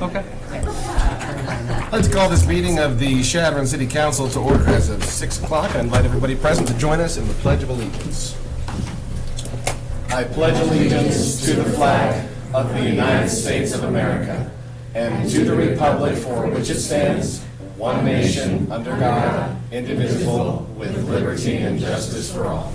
Okay. Let's call this meeting of the Chadron City Council to order as of 6 o'clock. I invite everybody present to join us in the Pledge of Allegiance. I pledge allegiance to the flag of the United States of America and to the republic for which it stands, one nation, under God, indivisible, with liberty and justice for all.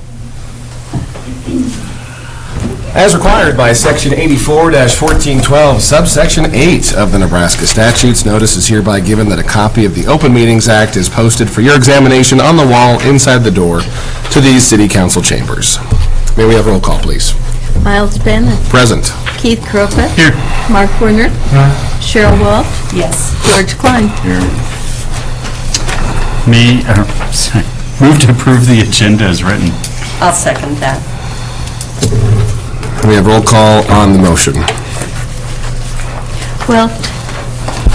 As required by Section 84-1412, subsection 8 of the Nebraska statutes, notice is hereby given that a copy of the Open Meetings Act is posted for your examination on the wall inside the door to these city council chambers. May we have a roll call, please? Miles Bennett. Present. Keith Krupa. Here. Mark Werner. Cheryl Wolf. Yes. George Klein. Here. Move to approve the agenda as written. I'll second that. We have roll call on the motion. Welch.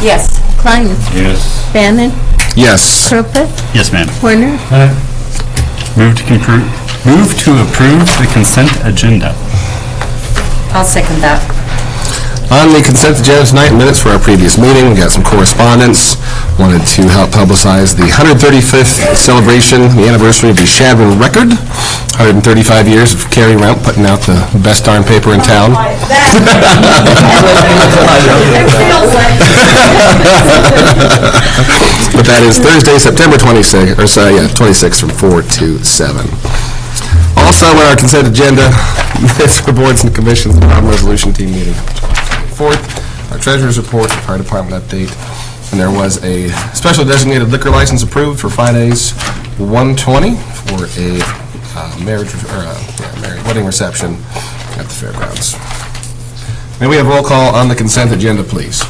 Yes. Klein. Yes. Bannon. Yes. Krupa. Yes, ma'am. Werner. Move to approve the consent agenda. I'll second that. On the consent agenda tonight, minutes for our previous meeting, we got some correspondence. Wanted to help publicize the 135th celebration, the anniversary of the Chadron record. 135 years of Carrie Rump putting out the best darn paper in town. But that is Thursday, September 26th, 26th from 4 to 7. Also on our consent agenda, minutes for boards and commissions, the resolution team meeting. 4th, our treasurer's report, the fire department update, and there was a special designated liquor license approved for Friday's 120 for a wedding reception at the fairgrounds. May we have roll call on the consent agenda, please?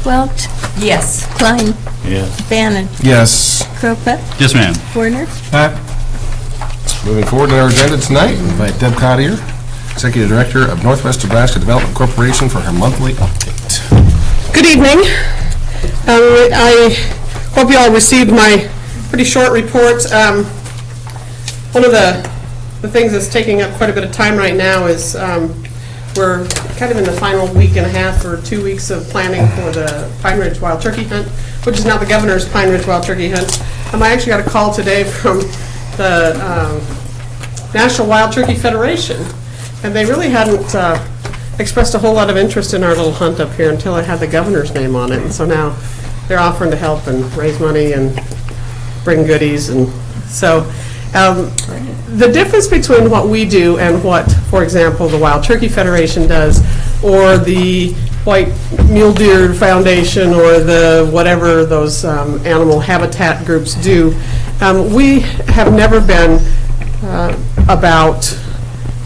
Welch. Yes. Klein. Yes. Bannon. Yes. Krupa. Yes, ma'am. Werner. Moving forward in our agenda tonight, we invite Deb Cottier, Executive Director of Northwest Nebraska Development Corporation, for her monthly update. Good evening. I hope you all received my pretty short report. One of the things that's taking up quite a bit of time right now is we're kind of in the final week and a half or 2 weeks of planning for the Pine Ridge Wild Turkey Hunt, which is now the Governor's Pine Ridge Wild Turkey Hunt. I actually got a call today from the National Wild Turkey Federation, and they really hadn't expressed a whole lot of interest in our little hunt up here until I had the governor's name on it, and so now they're offering to help and raise money and bring goodies. And so the difference between what we do and what, for example, the Wild Turkey Federation does, or the White Mule Deer Foundation, or the whatever those animal habitat groups do, we have never been about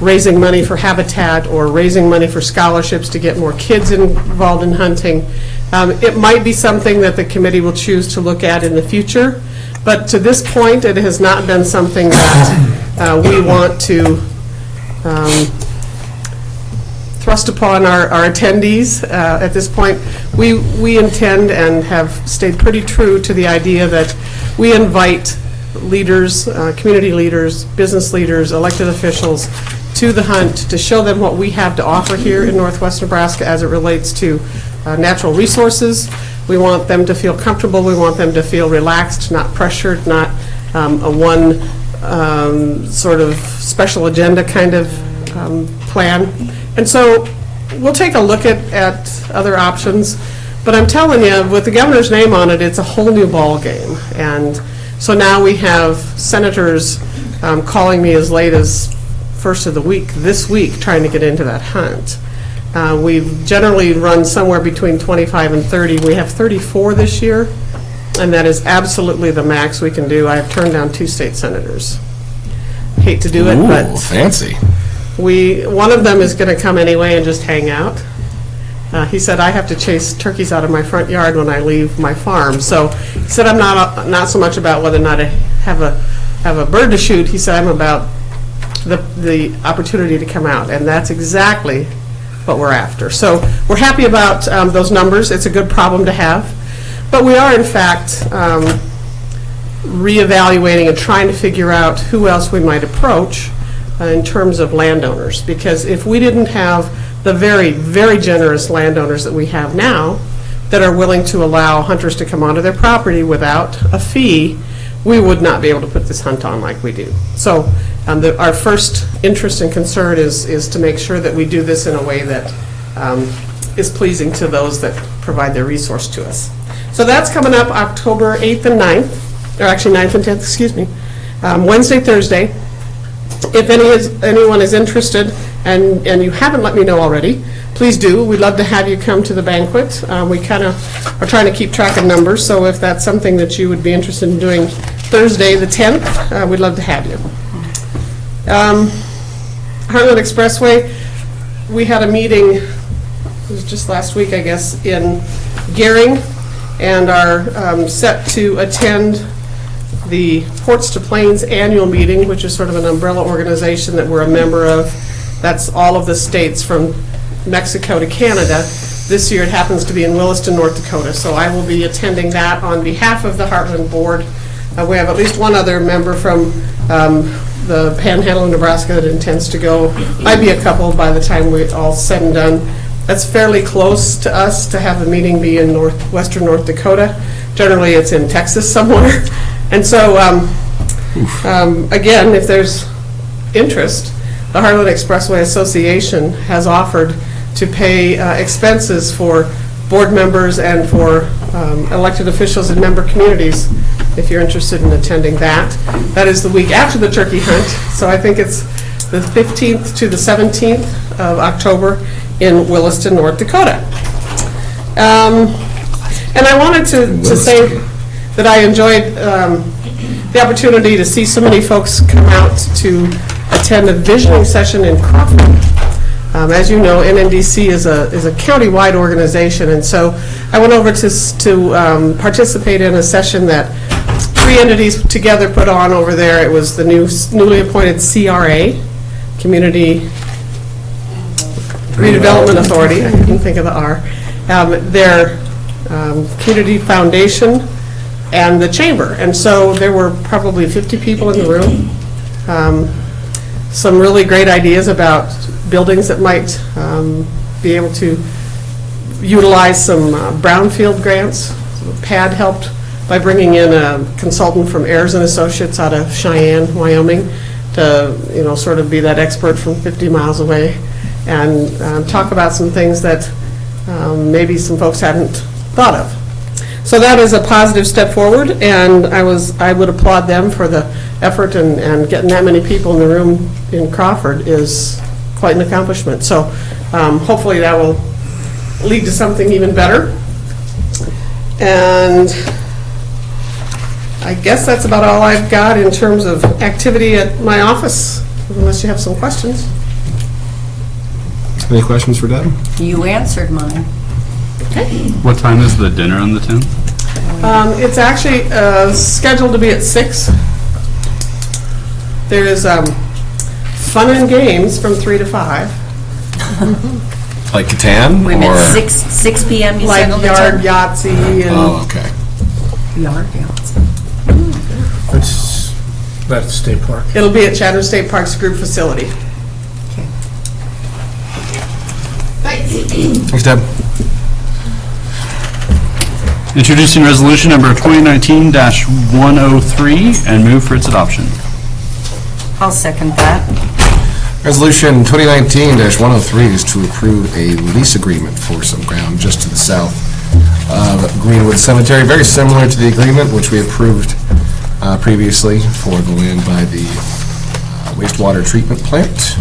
raising money for habitat or raising money for scholarships to get more kids involved in hunting. It might be something that the committee will choose to look at in the future, but to this point, it has not been something that we want to thrust upon our attendees. At this point, we intend and have stayed pretty true to the idea that we invite leaders, community leaders, business leaders, elected officials to the hunt to show them what we have to offer here in Northwest Nebraska as it relates to natural resources. We want them to feel comfortable. We want them to feel relaxed, not pressured, not a one sort of special agenda kind of plan. And so we'll take a look at other options. But I'm telling you, with the governor's name on it, it's a whole new ball game. And so now we have senators calling me as late as first of the week, this week, trying to get into that hunt. We've generally run somewhere between 25 and 30. We have 34 this year, and that is absolutely the max we can do. I have turned down 2 state senators. Hate to do it, Ooh, but fancy. One of them is going to come anyway and just hang out. He said, I have to chase turkeys out of my front yard when I leave my farm. So he said, I'm not so much about whether or not I have a bird to shoot. He said, I'm about the opportunity to come out, and that's exactly what we're after. So we're happy about those numbers. It's a good problem to have. But we are, in fact, reevaluating and trying to figure out who else we might approach in terms of landowners. Because if we didn't have the very, very generous landowners that we have now that are willing to allow hunters to come onto their property without a fee, we would not be able to put this hunt on like we do. So our first interest and concern is to make sure that we do this in a way that is pleasing to those that provide their resource to us. So that's coming up October 8th and 9th, or actually 9th and 10th, excuse me, Wednesday, Thursday. If anyone is interested and you haven't let me know already, please do. We'd love to have you come to the banquet. We kind of are trying to keep track of numbers, so if that's something that you would be interested in doing Thursday the 10th, we'd love to have you. Heartland Expressway, we had a meeting, it was just last week, I guess, in Gehring, and are set to attend the Ports to Plains annual meeting, which is sort of an umbrella organization that we're a member of. That's all of the states from Mexico to Canada. This year it happens to be in Williston, North Dakota, so I will be attending that on behalf of the Heartland Board. We have at least one other member from the Panhandle of Nebraska that intends to go. Might be a couple by the time we're all said and done. That's fairly close to us to have the meeting be in western North Dakota. Generally, it's in Texas somewhere. And so, again, if there's interest, the Heartland Expressway Association has offered to pay expenses for board members and for elected officials in member communities, if you're interested in attending that. That is the week after the turkey hunt, so I think it's the 15th to the 17th of October in Williston, North Dakota. And I wanted to say that I enjoyed the opportunity to see so many folks come out to attend a visioning session in Crawford. As you know, NNDC is a county-wide organization, and so I went over to participate in a session that 3 entities together put on over there. It was the newly appointed CRA, Community Redevelopment Authority, I couldn't think of the R, their Community Foundation, and the Chamber. And so there were probably 50 people in the room. Some really great ideas about buildings that might be able to utilize some brownfield grants. PAD helped by bringing in a consultant from Ayers and Associates out of Cheyenne, Wyoming, to sort of be that expert from 50 miles away and talk about some things that maybe some folks hadn't thought of. So that is a positive step forward, and I would applaud them for the effort, and getting that many people in the room in Crawford is quite an accomplishment. So hopefully that will lead to something even better. And I guess that's about all I've got in terms of activity at my office, unless you have some questions. Any questions for Deb? You answered mine. What time is the dinner on the 10th? It's actually scheduled to be at 6. There is fun and games from 3 to 5. Like Catan? We met 6 p.m. You Like said on the yard 10th? Yahtzee and Oh, okay. Yard Yahtzee. That's State Park. it'll be at Chadron State Park's group facility. Thanks, Deb. Introducing resolution number 2019-103 and move for its adoption. I'll second that. Resolution 2019-103 is to approve a lease agreement for some ground just to the south of Greenwood Cemetery, very similar to the agreement which we approved previously for the land by the wastewater treatment plant.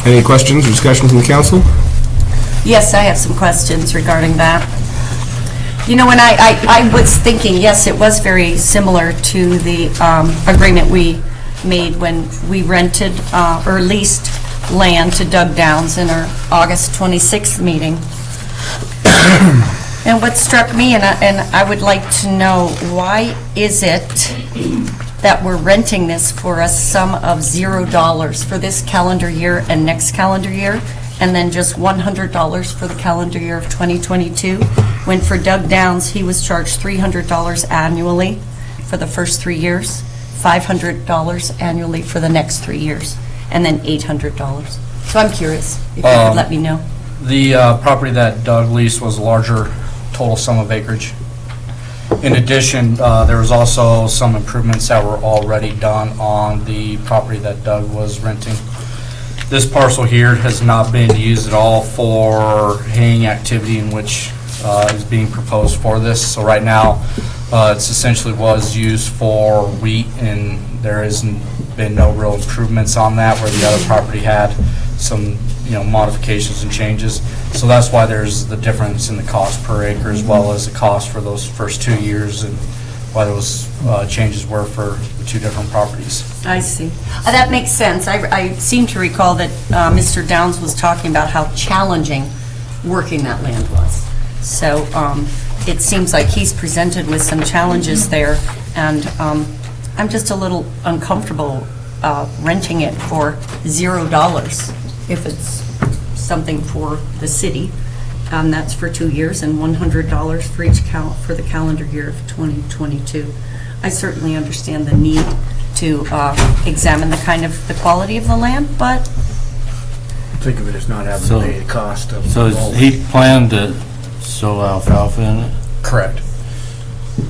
Any questions or discussion from the council? Yes, I have some questions regarding that. And I was thinking, yes, it was very similar to the agreement we made when we rented or leased land to Doug Downs in our August 26th meeting. And what struck me, and I would like to know, why is it that we're renting this for a sum of $0 for this calendar year and next calendar year, and then just $100 for the calendar year of 2022, when for Doug Downs, he was charged $300 annually for the first 3 years, $500 annually for the next 3 years, and then $800. So I'm curious, if you could let me know. The property that Doug leased was a larger total sum of acreage. In addition, there was also some improvements that were already done on the property that Doug was renting. This parcel here has not been used at all for haying activity in which is being proposed for this. So right now, it's essentially was used for wheat, and there has been no real improvements on that, where the other property had some, modifications and changes. So that's why there's the difference in the cost per acre, as well as the cost for those first 2 years, and why those changes were for the two different properties. I see. That makes sense. I seem to recall that Mr. Downs was talking about how challenging working that land was. So it seems like he's presented with some challenges there, and I'm just a little uncomfortable renting it for $0 if it's something for the city. That's for 2 years and $100 for each for the calendar year of 2022. I certainly understand the need to examine the quality of the land, but Think of it as not having So- to pay the cost of. So he planned to sow alfalfa in it? Correct.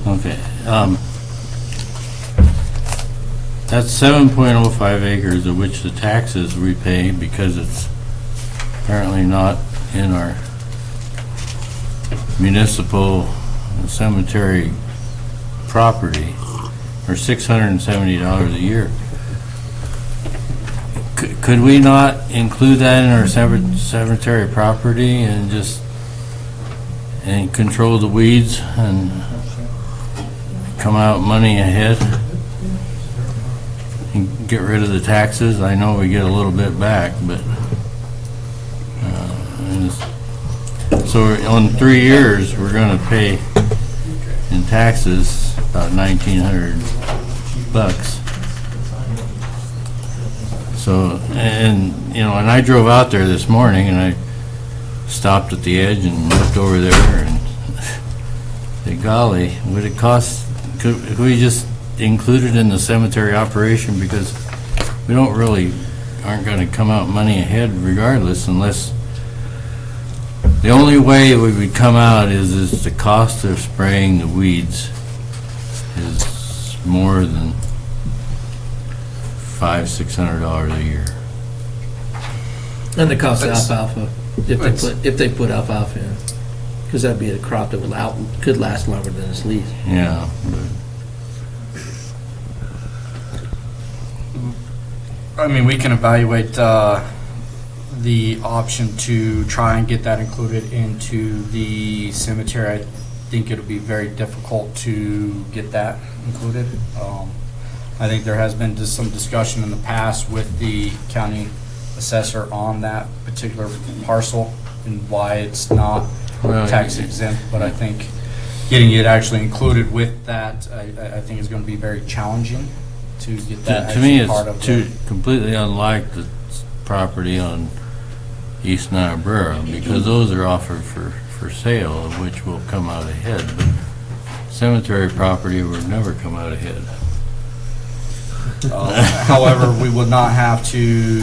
Okay. That's 7.05 acres, of which the taxes we pay, because it's apparently not in our municipal cemetery property, are $670 a year. Could we not include that in our cemetery property and just control the weeds and come out money ahead and get rid of the taxes? I know we get a little bit back, but so on 3 years we're going to pay in taxes about $1,900. So, and I drove out there this morning, and I stopped at the edge and looked over there and said, golly, would it cost, could we just include it in the cemetery operation, because we aren't going to come out money ahead regardless, unless the only way we would come out is the cost of spraying the weeds is more than $500-600 a year. And the cost of alfalfa, if they put alfalfa in, because that'd be a crop that could last longer than its lease. Yeah, I mean, we can evaluate the option to try and get that included into the cemetery. I think it'll be very difficult to get that included. I think there has been just some discussion in the past with the county assessor on that particular parcel and why it's not tax exempt, but I think getting it actually included with that, I think is going to be very challenging to get that to me, actually part of it's completely unlike the property on East Niobrara, because those are offered for sale, of which will come out ahead, but cemetery property would never come out ahead. However, we would not have to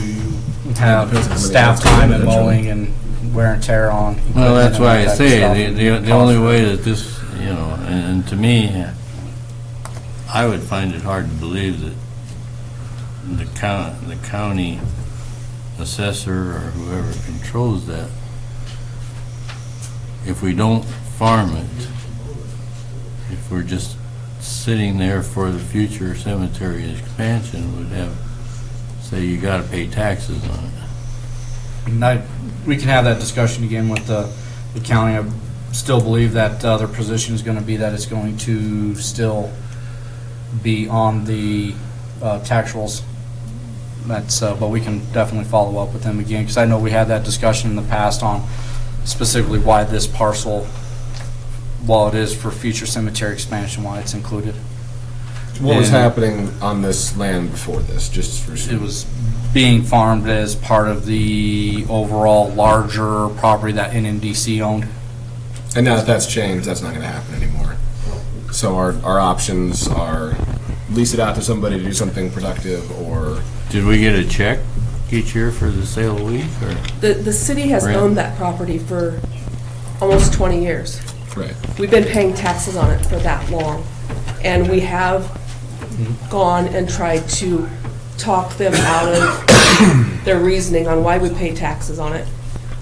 have staff time and mowing and wear and tear on. Well, that's why I equipment say, and the only way that this, and to me, I would find it hard to believe that the county assessor or whoever controls that, if we don't farm it, if we're just sitting there for the future cemetery expansion, would have, say, you got to pay taxes on it. And we can have that discussion again with the county. I still believe that their position is going to be that it's going to still be on the tax rolls. But we can definitely follow up with them again, because I know we had that discussion in the past on specifically why this parcel, while it is for future cemetery expansion, why it's included. What was And happening on this land before this, just for... It was being farmed as part of the overall larger property that NNDC owned. And now that that's changed, that's not going to happen anymore. So our options are lease it out to somebody to do something productive, or... Did we get a check each year for the sale of weed, or? The city has Rent. owned that property for almost 20 years. Right. We've been paying taxes on it for that long. And we have gone and tried to talk them out of their reasoning on why we pay taxes on it.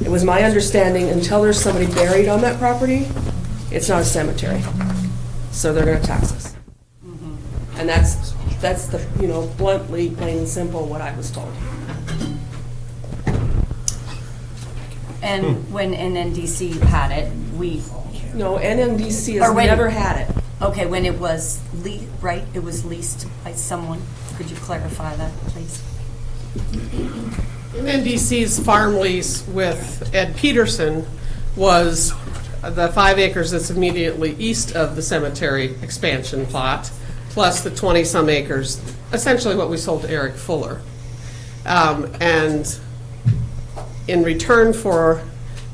It was my understanding, until there's somebody buried on that property, it's not a cemetery. So they're gonna tax us. And that's the, bluntly, plain and simple, what I was told. And when NNDC had it, No, NMDC Or has when- never had it. okay, when it was right, it was leased by someone. Could you clarify that, please? NDC's farm lease with Ed Peterson was the 5 acres that's immediately east of the cemetery expansion plot, plus the 20-some acres, essentially what we sold to Eric Fuller. And in return for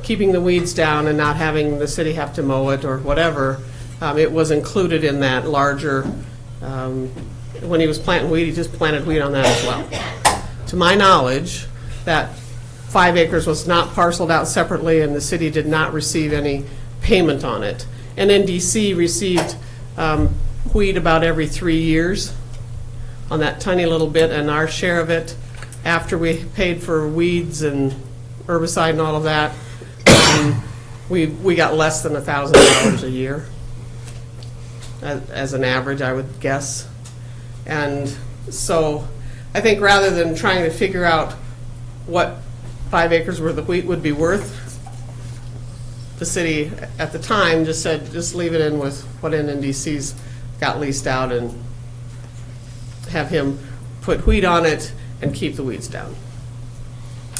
keeping the weeds down and not having the city have to mow it or whatever, it was included in that larger, when he was planting weed, he just planted weed on that as well. To my knowledge, that 5 acres was not parceled out separately, and the city did not receive any payment on it. NNDC received weed about every 3 years on that tiny little bit, and our share of it, after we paid for weeds and herbicide and all of that, we got less than $1,000 a year as an average, I would guess. And so I think rather than trying to figure out what 5 acres worth of wheat would be worth, the city at the time just said, just leave it in with what NNDC's got leased out and have him put wheat on it and keep the weeds down.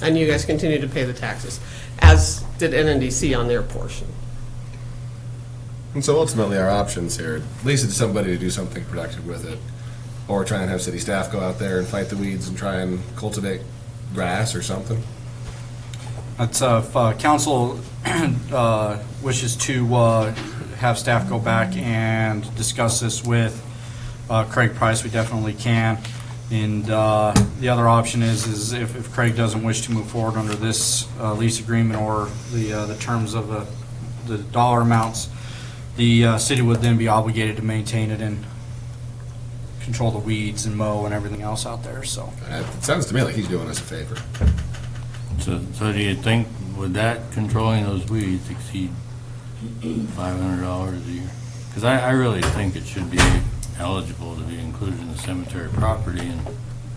And you guys continue to pay the taxes, as did NNDC on their portion. And so ultimately, our options here, lease it to somebody to do something productive with it, or try and have city staff go out there and fight the weeds and try and cultivate grass or something. That's, if council wishes to have staff go back and discuss this with Craig Price, we definitely can. And the other option is if Craig doesn't wish to move forward under this lease agreement or the terms of the dollar amounts, the city would then be obligated to maintain it and control the weeds and mow and everything else out there, so. It sounds to me like he's doing us a favor. So do you think, would that controlling those weeds exceed $500 a year? Because I really think it should be eligible to be included in the cemetery property, and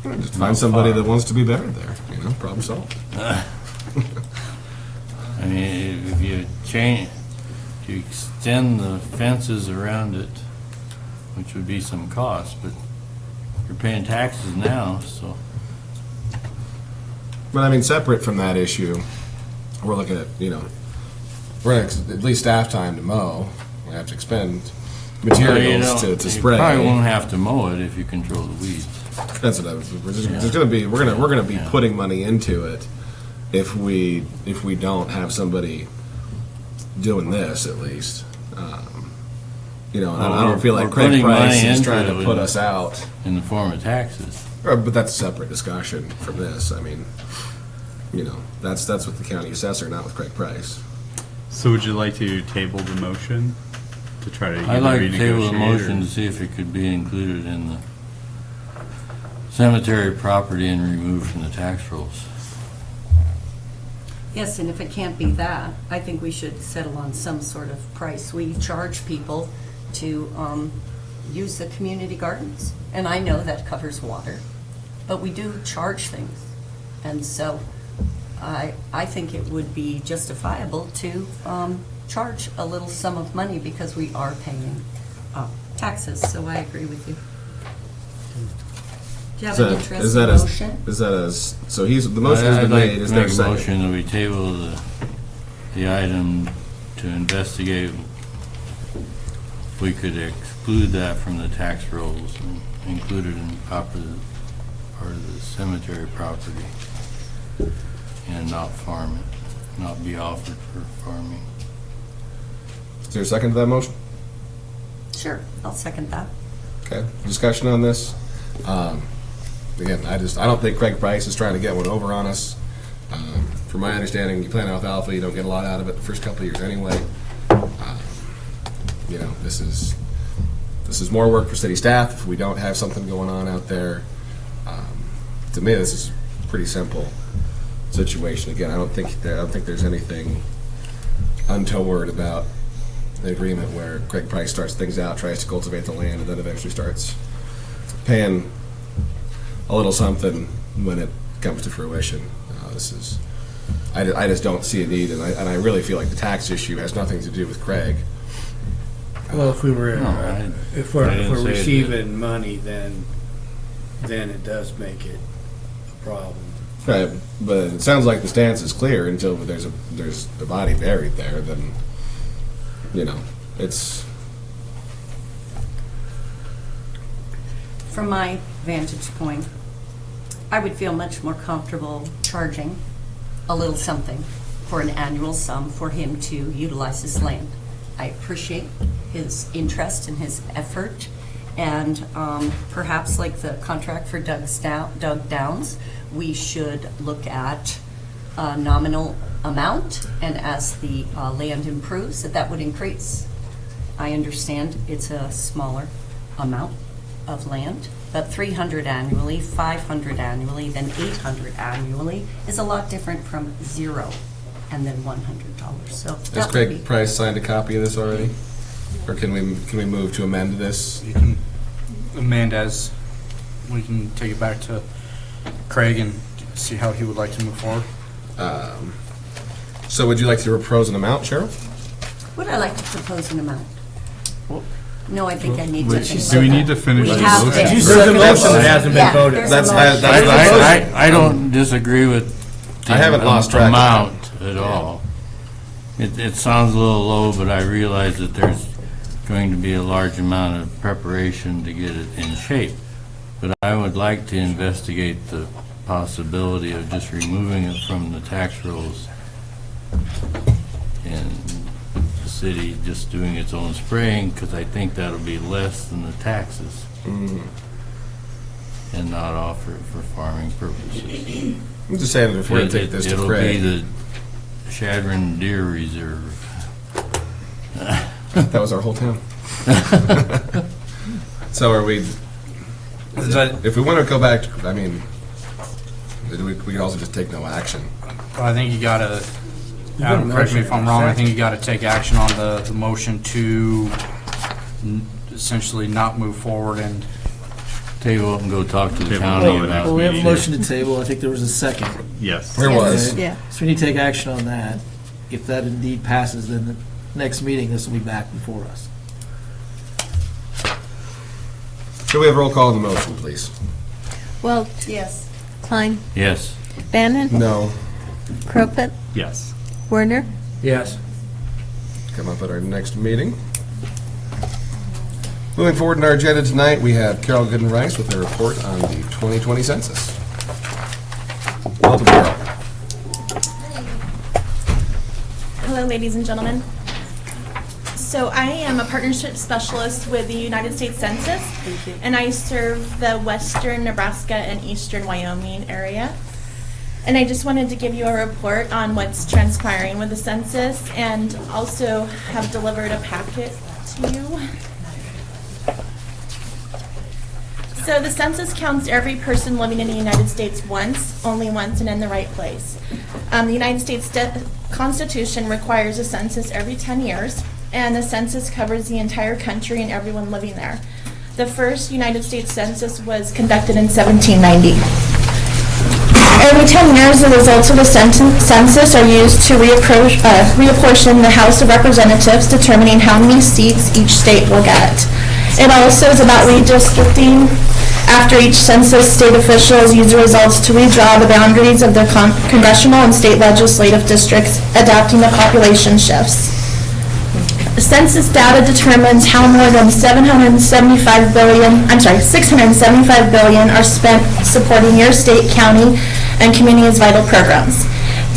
Just find somebody that wants to be buried there, problem solved. I mean, if you extend the fences around it, which would be some cost, but you're paying taxes now, so. But I mean, separate from that issue, we're looking at, we're at least staff time to mow. We have to expend materials to spray. You probably won't have to mow it if you control the weeds. That's what I was. We're gonna be putting money into it if we don't have somebody doing this at least. And I don't feel like We're Craig putting Price money is into trying it to with- put us out. In the form of taxes. But that's a separate discussion from this. I mean, that's with the county assessor, not with Craig Price. So would you like to table the motion to try to I'd either like to table the renegotiate motion or- to see if it could be included in the cemetery property and removed from the tax rolls. Yes, and if it can't be that, I think we should settle on some sort of price. We charge people to use the community gardens, and I know that covers water, but we do charge things. And so I think it would be justifiable to charge a little sum of money because we are paying taxes, so I agree with you. Do you have an interest in motion? So the motion has been made, is there a I'd like to make a second? motion that we table the item to investigate if we could exclude that from the tax rolls and include it in part of the cemetery property and not farm it, not be offered for farming. Is there a second to that motion? Sure, I'll second that. Okay, discussion on this? again, I don't think Craig Price is trying to get one over on us. From my understanding, you plant alfalfa, you don't get a lot out of it the first couple of years anyway. You know, this is more work for city staff if we don't have something going on out there. To me, this is a pretty simple situation. Again, I don't think there's anything untoward about the agreement where Craig Price starts things out, tries to cultivate the land, and then eventually starts paying a little something when it comes to fruition. I just don't see a need, and I really feel like the tax issue has nothing to do with Craig. Well, if we were, No, if we're I didn't say it receiving money, then it does make it a problem. Right, but it sounds like the stance is clear until there's a body buried there. Then, you know, it's. From my vantage point, I would feel much more comfortable charging a little something for an annual sum for him to utilize his land. I appreciate his interest and his effort, and perhaps like the contract for Doug Downs, we should look at a nominal amount, and as the land improves, that would increase. I understand it's a smaller amount of land, but 300 annually, 500 annually, then 800 annually is a lot different from $0 and then $100. So Has that would Craig be- Price signed a copy of this already, or can we move to amend this? You can amend as, we can take it back to Craig and see how he would like to move forward. So, would you like to propose an amount, Cheryl? Would I like to propose an amount? No, I think I need to. Wait, finish do we that. need to finish We the have motion? to. You said the motion that hasn't been Yeah, voted. there's a That's motion. I don't disagree with the I haven't lost track of amount at all. It sounds a little low, but I realize that there's going to be a large amount of preparation to get it in shape. But I would like to investigate the possibility of just removing it from the tax rolls and the city just doing its own spraying, because I think that'll be less than the taxes and not offer it for farming purposes. I'm just saying that if we're to take this to It'll be Craig, the Chadron Deer Reserve. that was our whole town. So are we? If we want to go back, I mean, we could also just take no action. I think you gotta, Adam, correct me if I'm wrong, I think you gotta take action on the motion to essentially not move forward and Table it and go talk to the Table county it. about Well, we have a meeting. motion to table. I think there was a second. Yes. There was. Yeah. So we need to take action on that. If that indeed passes, then the next meeting, this will be back before us. Should we have roll call on the motion, please? Well, Yes. Klein, Yes. Bannon, No. Cropit, Yes. Werner, Yes. Come up at our next meeting. Moving forward in our agenda tonight, we have Carol Gooden-Rice with a report on the 2020 census. Welcome, Carol. Hello, ladies and gentlemen. So I am a partnership specialist with the United States Census, and I serve the western Nebraska and eastern Wyoming area. And I just wanted to give you a report on what's transpiring with the census, and also have delivered a packet to you. So the census counts every person living in the United States once, only once, and in the right place. The United States Constitution requires a census every 10 years, and the census covers the entire country and everyone living there. The first United States Census was conducted in 1790. Every 10 years, the results of the census are used to reapportion the House of Representatives, determining how many seats each state will get. It also is about redistricting. After each census, state officials use the results to redraw the boundaries of their congressional and state legislative districts, adapting to population shifts. The census data determines how more than $675 billion are spent supporting your state, county, and community's vital programs.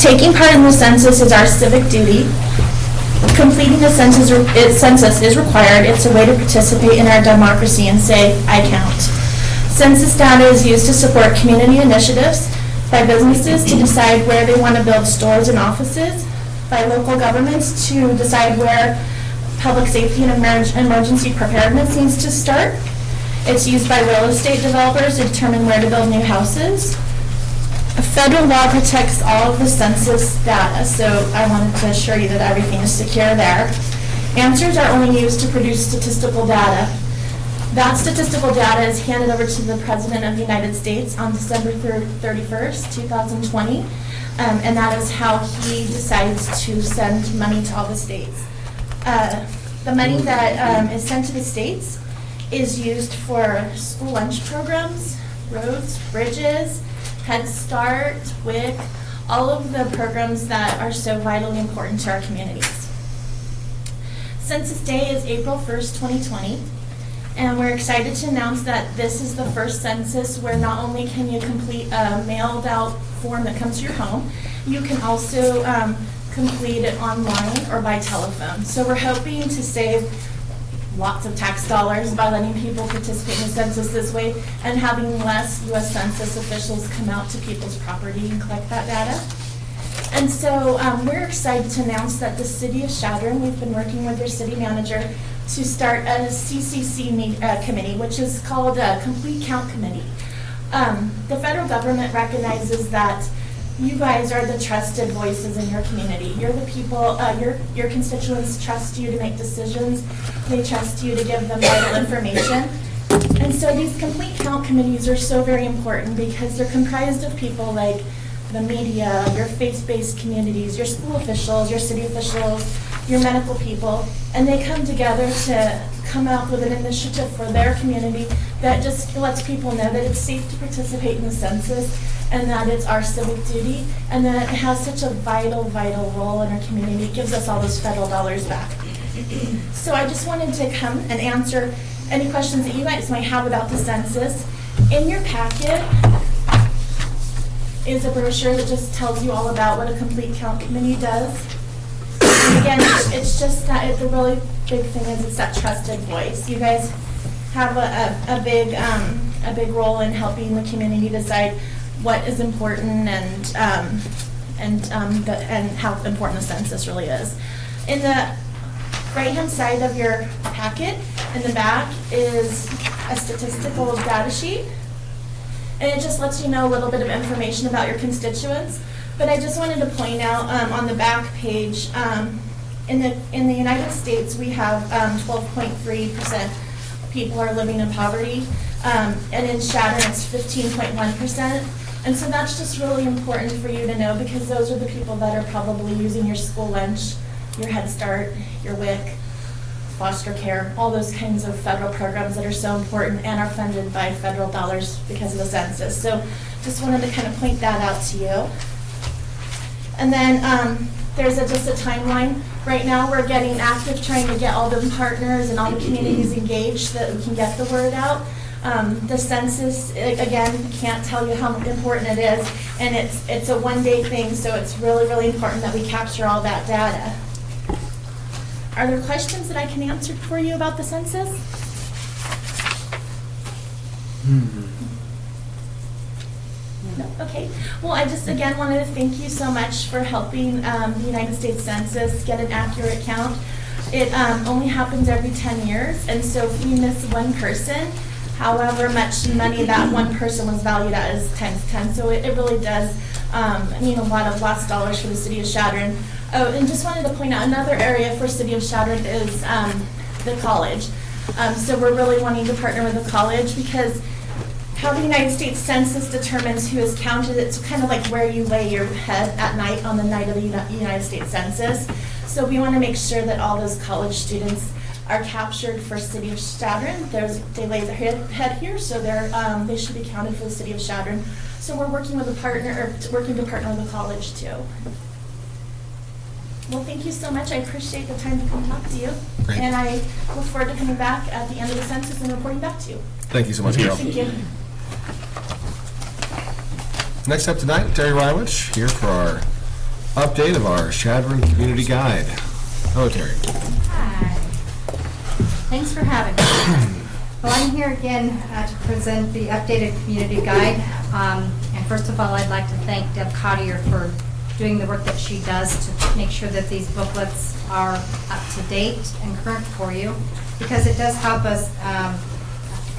Taking part in the census is our civic duty. Completing the census is required. It's a way to participate in our democracy and say, I count. Census data is used to support community initiatives by businesses to decide where they want to build stores and offices, by local governments to decide where public safety and emergency preparedness needs to start. It's used by real estate developers to determine where to build new houses. A federal law protects all of the census data, so I wanted to assure you that everything is secure there. Answers are only used to produce statistical data. That statistical data is handed over to the President of the United States on December 31st, 2020, and that is how he decides to send money to all the states. The money that is sent to the states is used for school lunch programs, roads, bridges, Head Start, WIC, all of the programs that are so vitally important to our communities. Census Day is April 1st, 2020, and we're excited to announce that this is the first census where not only can you complete a mailed out form that comes to your home, you can also complete it online or by telephone. So we're hoping to save lots of tax dollars by letting people participate in the census this way and having less U.S. Census officials come out to people's property and collect that data. And so we're excited to announce that the City of Chadron, we've been working with their city manager to start a CCC committee, which is called a Complete Count Committee. The federal government recognizes that you guys are the trusted voices in your community. You're the people, your constituents trust you to make decisions. They trust you to give them vital information. And so these complete count committees are so very important because they're comprised of people like the media, your faith-based communities, your school officials, your city officials, your medical people, and they come together to come out with an initiative for their community that just lets people know that it's safe to participate in the census and that it's our civic duty and that it has such a vital, vital role in our community. It gives us all those federal dollars back. So I just wanted to come and answer any questions that you guys might have about the census. In your packet is a brochure that just tells you all about what a complete count committee does. And again, it's just that the really big thing is it's that trusted voice. You guys have a big role in helping the community decide what is important and how important the census really is. In the right-hand side of your packet, in the back, is a statistical data sheet. And it just lets you know a little bit of information about your constituents. But I just wanted to point out on the back page, in the United States, we have 12.3% people are living in poverty, and in Chadron, it's 15.1%. And so that's just really important for you to know because those are the people that are probably using your school lunch, your Head Start, your WIC, foster care, all those kinds of federal programs that are so important and are funded by federal dollars because of the census. So just wanted to kind of point that out to you. And then there's just a timeline. Right now we're getting active trying to get all the partners and all the communities engaged so that we can get the word out. The census, again, can't tell you how important it is, and it's a one-day thing, so it's really, really important that we capture all that data. Are there questions that I can answer for you about the census? No? Okay. Well, I just, again, wanted to thank you so much for helping the United States Census get an accurate count. It only happens every 10 years, and so if we miss one person, however much money that one person was valued at is times 10. So it really does mean a lot of lost dollars for the City of Chadron. Oh, and just wanted to point out another area for City of Chadron is the college. So we're really wanting to partner with the college because how the United States Census determines who is counted, it's kind of like where you lay your head at night on the night of the United States Census. So we want to make sure that all those college students are captured for City of Chadron. They lay their head here, so they should be counted for the City of Chadron. So we're working with a partner, or working to partner with the college too. Well, thank you so much. I appreciate the time to come talk to you. Great. And I look forward to coming back at the end of the census and reporting back to you. Thank you so much, Carol. Thank you. Next up tonight, Terry Rywich, here for our update of our Chadron Community Guide. Hello, Terry. Hi. Thanks for having me. Well, I'm here again to present the updated community guide. And first of all, I'd like to thank Deb Cottier for doing the work that she does to make sure that these booklets are up to date and current for you, because it does help us,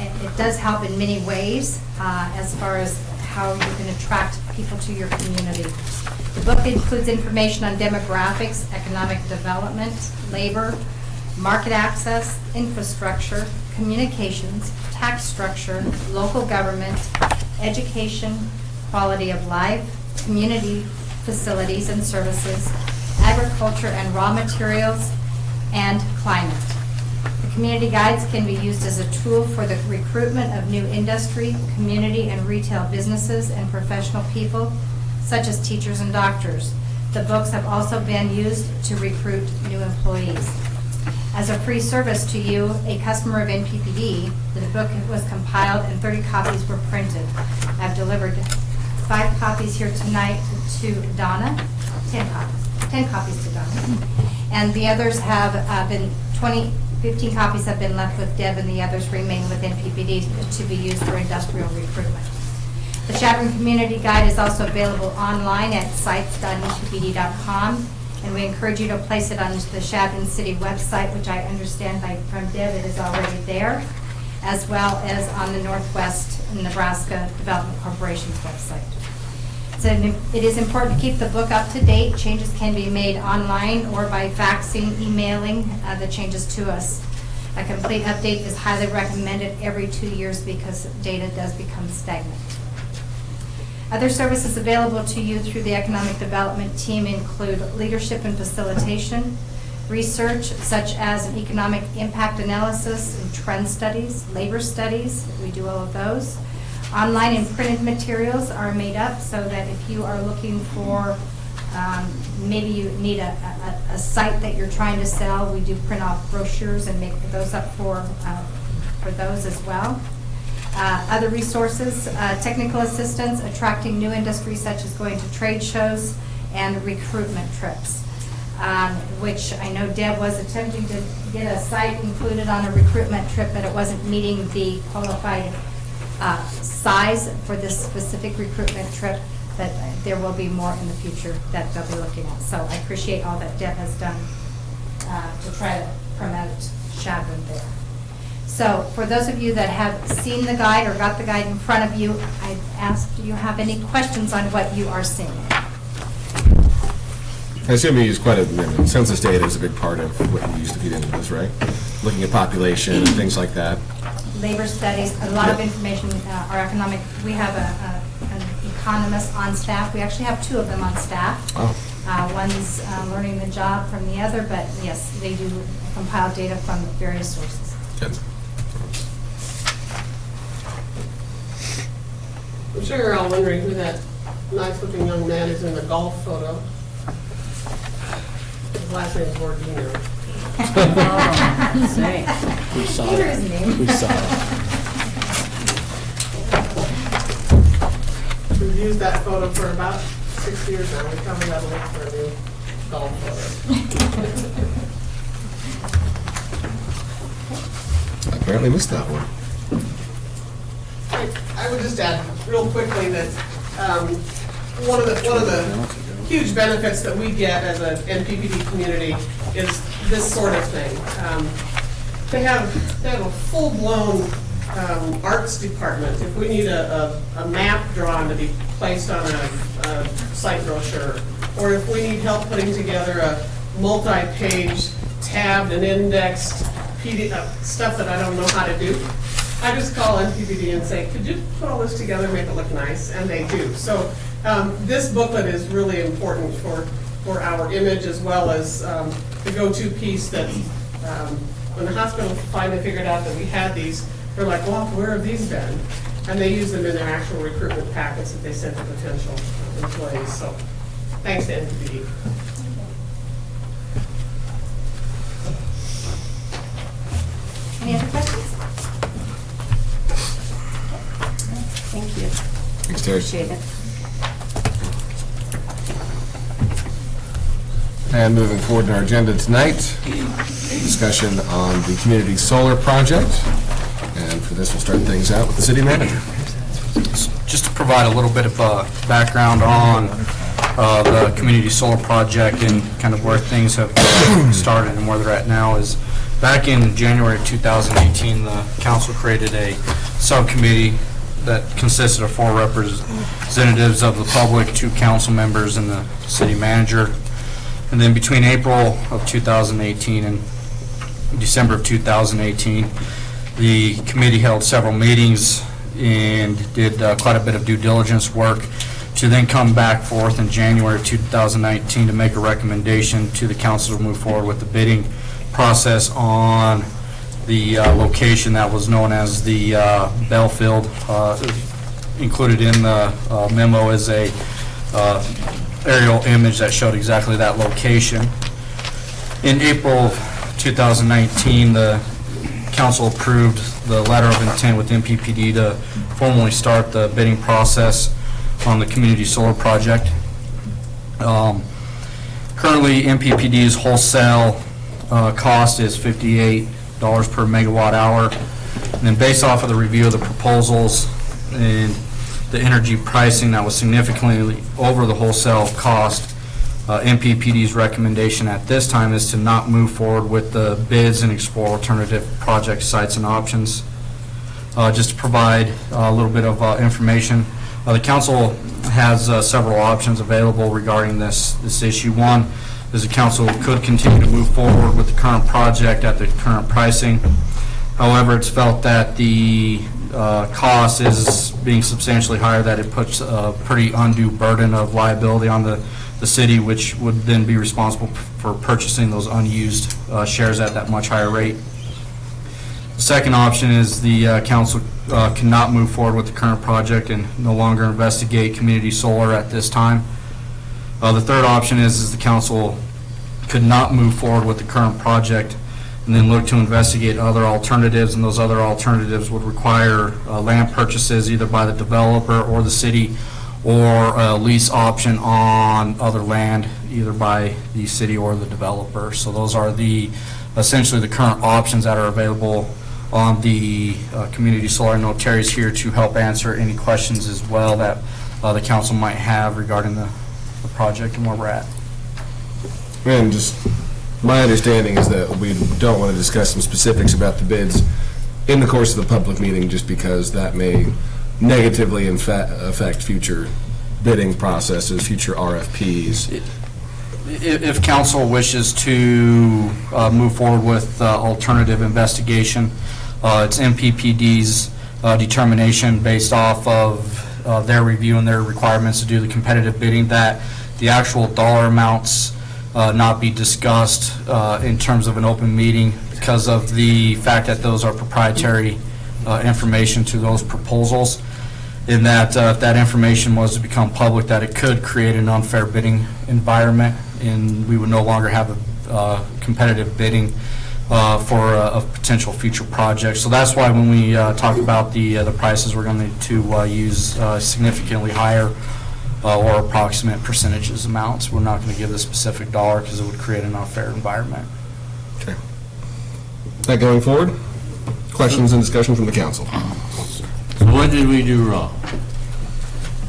it does help in many ways as far as how you can attract people to your community. The book includes information on demographics, economic development, labor, market access, infrastructure, communications, tax structure, local government, education, quality of life, community facilities and services, agriculture and raw materials, and climate. The community guides can be used as a tool for the recruitment of new industry, community, and retail businesses and professional people, such as teachers and doctors. The books have also been used to recruit new employees. As a free service to you, a customer of NPPD, the book was compiled and 30 copies were printed. I've delivered 5 copies here tonight to Donna, 10 copies to Donna. And the others have been 15 copies have been left with Deb, and the others remain with NPPD to be used for industrial recruitment. The Chadron Community Guide is also available online at sites.nppd.com, and we encourage you to place it on the Chadron City website, which I understand from Deb it is already there, as well as on the Northwest Nebraska Development Corporation's website. So it is important to keep the book up to date. Changes can be made online or by faxing, emailing the changes to us. A complete update is highly recommended every 2 years because data does become stagnant. Other services available to you through the Economic Development Team include leadership and facilitation, research such as an economic impact analysis and trend studies, labor studies, we do all of those. Online and printed materials are made up so that if you are looking for, maybe you need a site that you're trying to sell, we do print off brochures and make those up for those as well. Other resources, technical assistance, attracting new industries such as going to trade shows and recruitment trips, which I know Deb was attempting to get a site included on a recruitment trip, but it wasn't meeting the qualified size for this specific recruitment trip, but there will be more in the future that they'll be looking at. So I appreciate all that Deb has done to try to promote Chadron there. So for those of you that have seen the guide or got the guide in front of you, I ask, do you have any questions on what you are seeing? I assume you use quite a, census data is a big part of what you use to feed into this, right? Looking at population and things like that. Labor studies, a lot of information, our economic, we have an economist on staff. We actually have 2 of them on staff. Oh. One's learning the job from the other, but yes, they do compile data from various sources. Good. I'm sure you're all wondering who that nice-looking young man is in the golf photo. His last name is Borghino. We saw it. We saw it. We've used that photo for about 6 years now. We probably got to look for a new golf photo. I apparently missed that one. I would just add real quickly that one of the huge benefits that we get as an NPPD community is this sort of thing. They have a full-blown arts department. If we need a map drawn to be placed on a site brochure, or if we need help putting together a multi-page tabbed and indexed PDF stuff that I don't know how to do, I just call NPPD and say, could you put all this together and make it look nice? And they do. So this booklet is really important for our image, as well as the go-to piece that when the hospital finally figured out that we had these, they're like, well, where have these been? And they use them in their actual recruitment packets that they send to potential employees. So thanks to NPPD. Any other questions? Thank you. Thanks, Terry. Appreciate it. And moving forward in our agenda tonight, discussion on the community solar project. And for this, we'll start things out with the city manager. Just to provide a little bit of background on the community solar project and kind of where things have started and where they're at now is back in January of 2018, the council created a subcommittee that consisted of 4 representatives of the public, 2 council members, and the city manager. And then between April of 2018 and December of 2018, the committee held several meetings and did quite a bit of due diligence work to then come back forth in January of 2019 to make a recommendation to the council to move forward with the bidding process on the location that was known as the Bellfield. Included in the memo is a aerial image that showed exactly that location. In April 2019, the council approved the letter of intent with MPPD to formally start the bidding process on the community solar project. Currently, MPPD's wholesale cost is $58 per megawatt hour. And then based off of the review of the proposals and the energy pricing that was significantly over the wholesale cost, MPPD's recommendation at this time is to not move forward with the bids and explore alternative project sites and options. Just to provide a little bit of information, the council has several options available regarding this issue. One is the council could continue to move forward with the current project at the current pricing. However, it's felt that the cost is being substantially higher, that it puts a pretty undue burden of liability on the city, which would then be responsible for purchasing those unused shares at that much higher rate. The second option is the council cannot move forward with the current project and no longer investigate community solar at this time. The third option is the council could not move forward with the current project and then look to investigate other alternatives, and those other alternatives would require land purchases either by the developer or the city, or a lease option on other land either by the city or the developer. So those are essentially the current options that are available on the community solar. I know Terry's here to help answer any questions as well that the council might have regarding the project and where we're at. And just my understanding is that we don't want to discuss some specifics about the bids in the course of the public meeting, just because that may negatively affect future bidding processes, future RFPs. If council wishes to move forward with alternative investigation, it's MPPD's determination based off of their review and their requirements to do the competitive bidding that the actual dollar amounts not be discussed in terms of an open meeting because of the fact that those are proprietary information to those proposals, in that if that information was to become public, that it could create an unfair bidding environment, and we would no longer have a competitive bidding for a potential future project. So that's why when we talk about the prices, we're going to use significantly higher or approximate percentages amounts. We're not going to give the specific dollar because it would create an unfair environment. Okay. That going forward? Questions and discussion from the council? So what did we do wrong?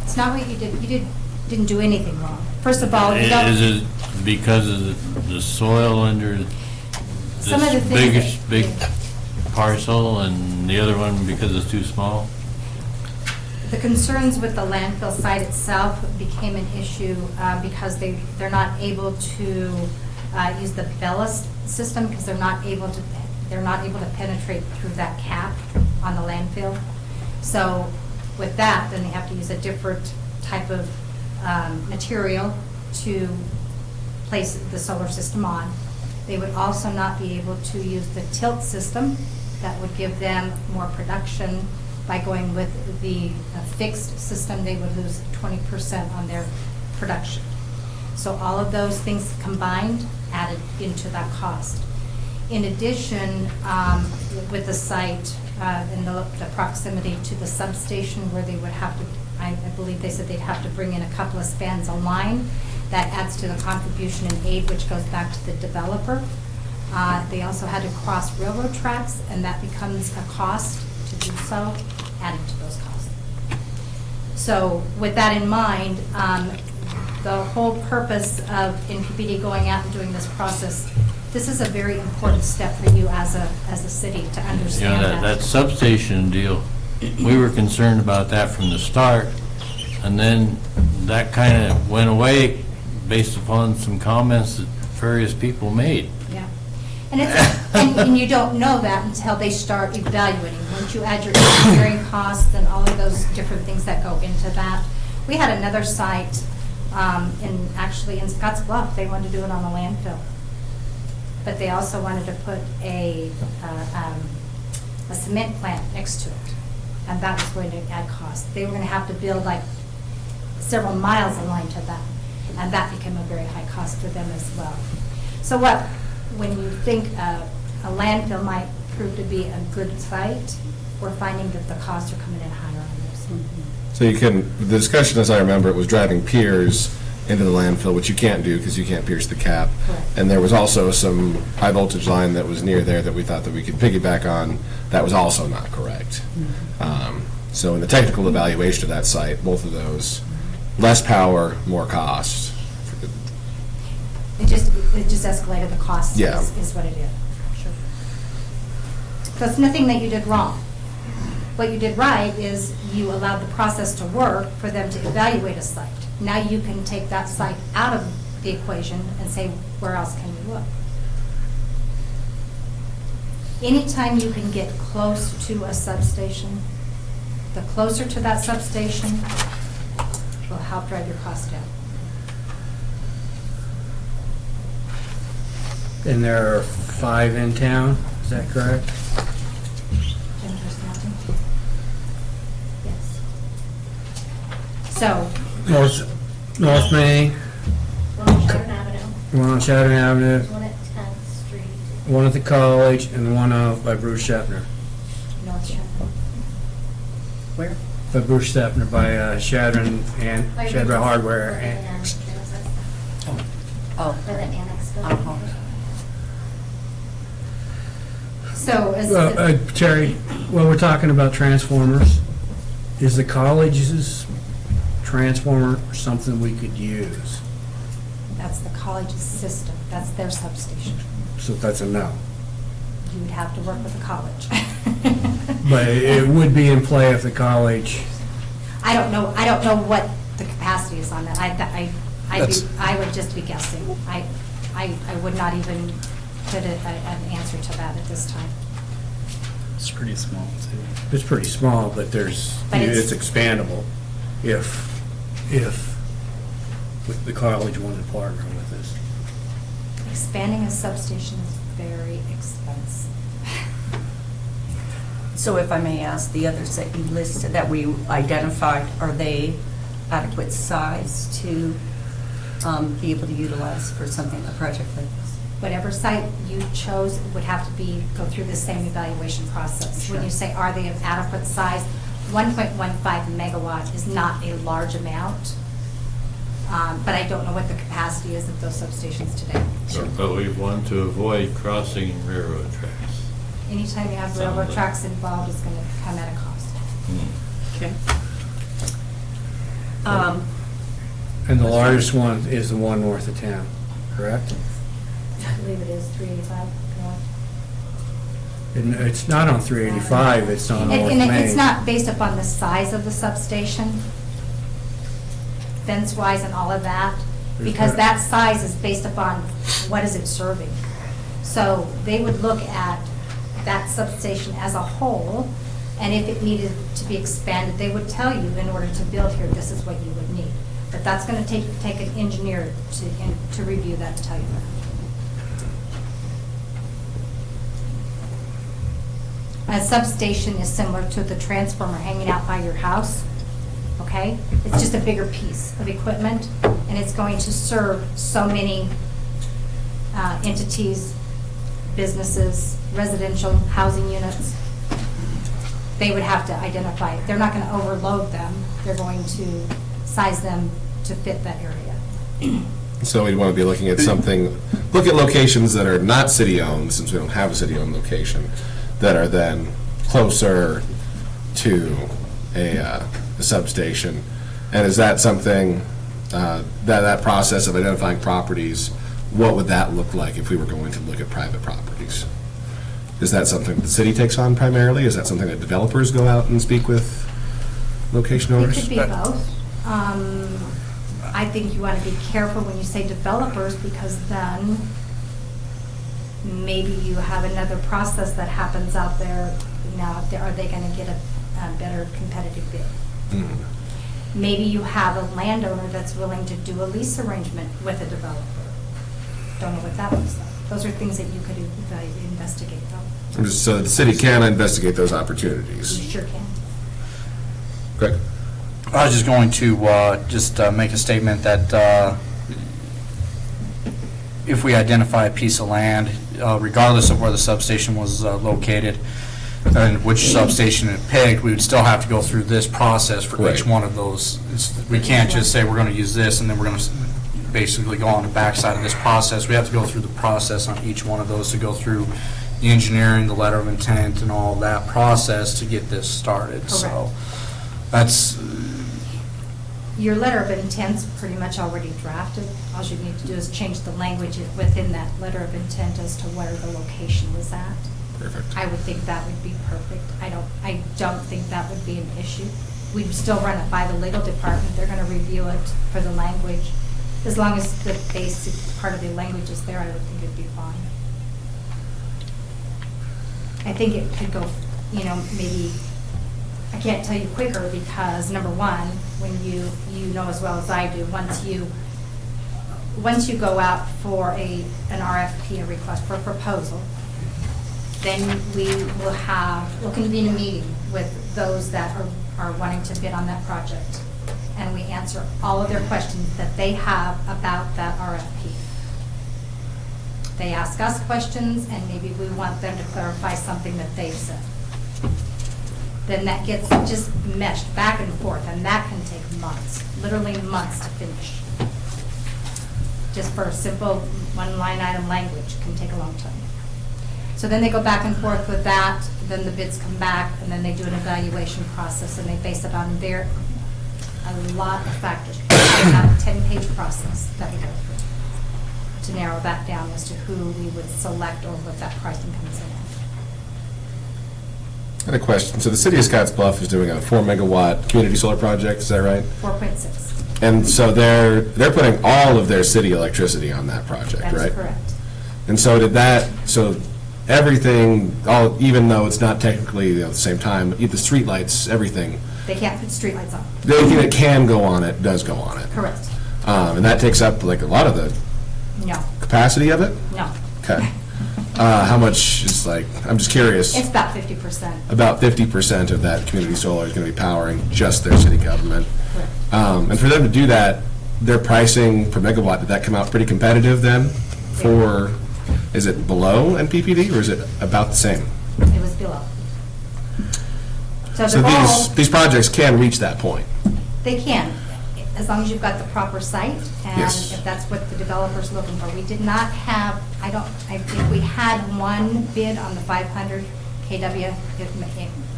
It's not what you did. You didn't do anything wrong. First of all, you don't. Is it because of the soil under Some of the this things big parcel and the other one because it's too small? The concerns with the landfill site itself became an issue because they're not able to use the Bellis system because they're not able to penetrate through that cap on the landfill. So with that, then they have to use a different type of material to place the solar system on. They would also not be able to use the tilt system that would give them more production. By going with the fixed system, they would lose 20% on their production. So all of those things combined added into that cost. In addition, with the site and the proximity to the substation where they would have to, I believe they said they'd have to bring in a couple of spans of line, that adds to the contribution and aid, which goes back to the developer. They also had to cross railroad tracks, and that becomes a cost to do so, adding to those costs. So with that in mind, the whole purpose of NPPD going out and doing this process, this is a very important step for you as a city to understand That substation deal, we were concerned about that from the start, and then that kind of went away based upon some comments that various people made. Yeah. And and you don't know that until they start evaluating. Once you add your engineering costs and all of those different things that go into that. We had another site actually in Scotts Bluff, they wanted to do it on a landfill. But they also wanted to put a cement plant next to it. And that was going to add cost. They were going to have to build like several miles in line to that. And that became a very high cost for them as well. So when you think a landfill might prove to be a good site, we're finding that the costs are coming in higher on those. So the discussion, as I remember, it was driving piers into the landfill, which you can't do because you can't pierce the cap. Correct. And there was also some high voltage line that was near there that we thought that we could piggyback on. That was also not correct. So in the technical evaluation of that site, both of those, less power, more cost. It just escalated the cost, Yeah. is what it is. Sure. So it's nothing that you did wrong. What you did right is you allowed the process to work for them to evaluate a site. Now you can take that site out of the equation and say, where else can you look? Anytime you can get close to a substation, the closer to that substation will help drive your costs down. And there are 5 in town, is that correct? Jennifer's counting? Yes. So, North Main, One on Chadron Avenue, one on Chadron Avenue, one at 10th Street. one at the college, and one out by Bruce Stepner. North Chadron. Where? By Bruce Stepner, by Chadron and Chadron Hardware. And Oh. For the annex building. Uh-huh. So, as Terry, well, we're talking about transformers. Is the college's transformer something we could use? that's the college's system, that's their substation. So that's a no. You would have to work with the college. But it would be in play if the college, I don't know what the capacity is on that. I would just be guessing. I would not even put an answer to that at this time. It's pretty small, too. it's pretty small, but there's, But it's expandable if the college wanted to partner with us. Expanding a substation is very expensive. So if I may ask, the others that you listed, that we identified, are they adequate size to be able to utilize for something, a project like this? Whatever site you chose would have to go through the same evaluation process. When you say, are they of adequate size, 1.15 megawatt is not a large amount, but I don't know what the capacity is of those substations today. But we want to avoid crossing railroad tracks. Anytime you have railroad tracks involved, it's going to come at a cost. Okay. And the largest one is the one north of town, correct? I believe it is 385 north. And it's not on 385, it's on North Main. And it's not based upon the size of the substation, fence-wise and all of that, because that size is based upon what is it serving. So they would look at that substation as a whole, and if it needed to be expanded, they would tell you, in order to build here, this is what you would need. But that's going to take an engineer to review that and tell you that. A substation is similar to the transformer hanging out by your house, okay? It's just a bigger piece of equipment, and it's going to serve so many entities, businesses, residential housing units. They would have to identify, they're not going to overload them, they're going to size them to fit that area. So we'd want to be looking at something, look at locations that are not city-owned, since we don't have a city-owned location, that are then closer to a substation? And is that something, that process of identifying properties, what would that look like if we were going to look at private properties? Is that something the city takes on primarily? Is that something that developers go out and speak with location It owners? could be both. I think you want to be careful when you say developers, because then maybe you have another process that happens out there. Now, are they going to get a better competitive bid? Mhm. Maybe you have a landowner that's willing to do a lease arrangement with a developer. Don't know what that looks like. Those are things that you could investigate, though. So the city can investigate those opportunities. You sure can. Greg? I was just going to make a statement that if we identify a piece of land, regardless of where the substation was located and which substation it picked, we would still have to go through this process for each Right. one of those. We can't just say we're going to use this and then we're going to basically go on the backside of this process. We have to go through the process on each one of those, to go through the engineering, the letter of intent, and all that process to get this started. So that's... Your letter of intent's pretty much already drafted. All you need to do is change the language within that letter of intent as to where the location was at. Perfect. I would think that would be perfect. I don't think that would be an issue. We'd still run it by the legal department. They're going to review it for the language. As long as the basic part of the language is there, I would think it'd be fine. I think it could go, maybe, I can't tell you quicker because, number one, when you know as well as I do, once you go out for an RFP, a request for a proposal, then we'll convene a meeting with those that are wanting to bid on that project. And we answer all of their questions that they have about that RFP. They ask us questions, and maybe we want them to clarify something that they've said. Then that gets just meshed back and forth, and that can take months, literally months to finish. Just for simple one-line item language can take a long time. So then they go back and forth with that, then the bids come back, and then they do an evaluation process, and they base it on a lot of factors. They have a 10-page process that we go through to narrow that down as to who we would select or what that pricing comes in at. I had a question. So the city of Scottsbluff is doing a 4-megawatt community solar project, is that right? 4.6. And so they're putting all of their city electricity on that project, right? That's correct. And so so everything, even though it's not technically the same time, the streetlights, everything, They can't put streetlights on. anything that can go on it does go on it. Correct. And that takes up like a lot of the No, capacity of it? no. Okay. How much is I'm just curious. It's about 50%. About 50% of that community solar is going to be powering just their city government. Correct. And for them to do that, their pricing per megawatt, did that come out pretty competitive then? Is it below NPPD or is it about the same? It was below. So So the goal, these projects can reach that point. they can, as long as you've got the proper site, and Yes. if that's what the developer's looking for. We did not have, I think we had one bid on the 500 KW. It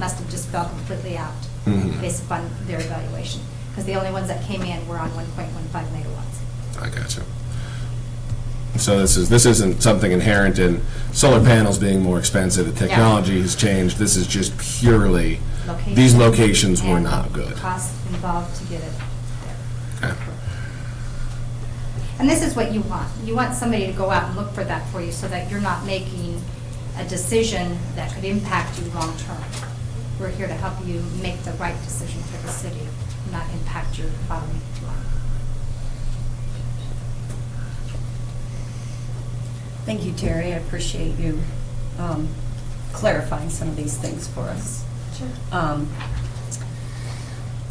must have just fell completely out Mhm. based upon their evaluation, because the only ones that came in were on 1.15 megawatts. I got you. So this isn't something inherent in solar panels being more expensive. The technology has changed. This is just purely, these locations were And not good. Costs involved to get it there. Okay. And this is what you want. You want somebody to go out and look for that for you so that you're not making a decision that could impact you long-term. We're here to help you make the right decision for the city, not impact your bottom line. Thank you, Terry. I appreciate you clarifying some of these things for us. Sure.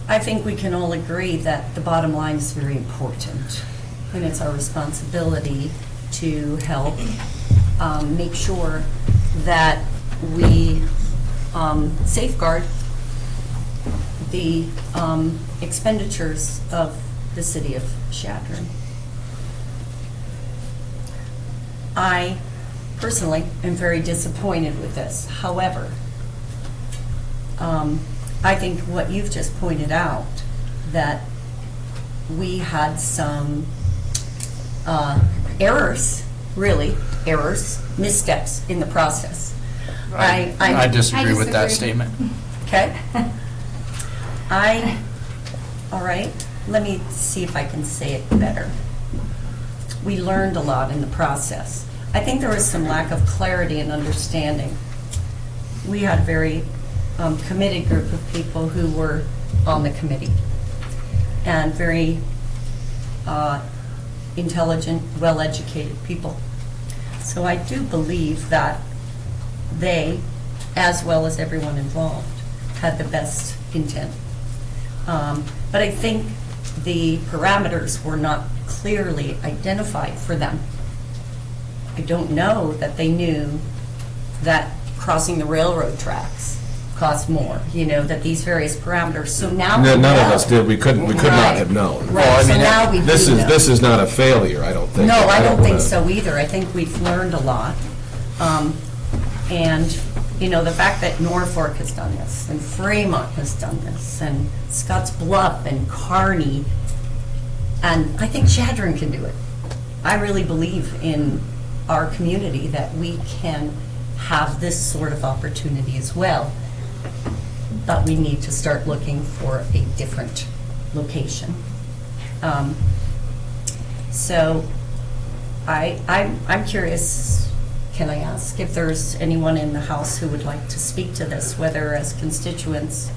I think we can all agree that the bottom line is very important, and it's our responsibility to help make sure that we safeguard the expenditures of the city of Chadron. I personally am very disappointed with this. However, I think what you've just pointed out, that we had some errors, missteps in the process. I disagree with that statement. Okay. All right, let me see if I can say it better. We learned a lot in the process. I think there was some lack of clarity and understanding. We had a very committed group of people who were on the committee, and very intelligent, well-educated people. So I do believe that they, as well as everyone involved, had the best intent. But I think the parameters were not clearly identified for them. I don't know that they knew that crossing the railroad tracks cost more, that these various parameters. So now we None know. of us did. We could not have known. Right, so now we do know. This is not a failure, I don't think. No, I don't think so either. I think we've learned a lot. And, the fact that Norfolk has done this, and Fremont has done this, and Scotts Bluff, and Kearney, and I think Chadron can do it. I really believe in our community that we can have this sort of opportunity as well. But we need to start looking for a different location. So I'm curious, can I ask if there's anyone in the House who would like to speak to this, whether as constituents,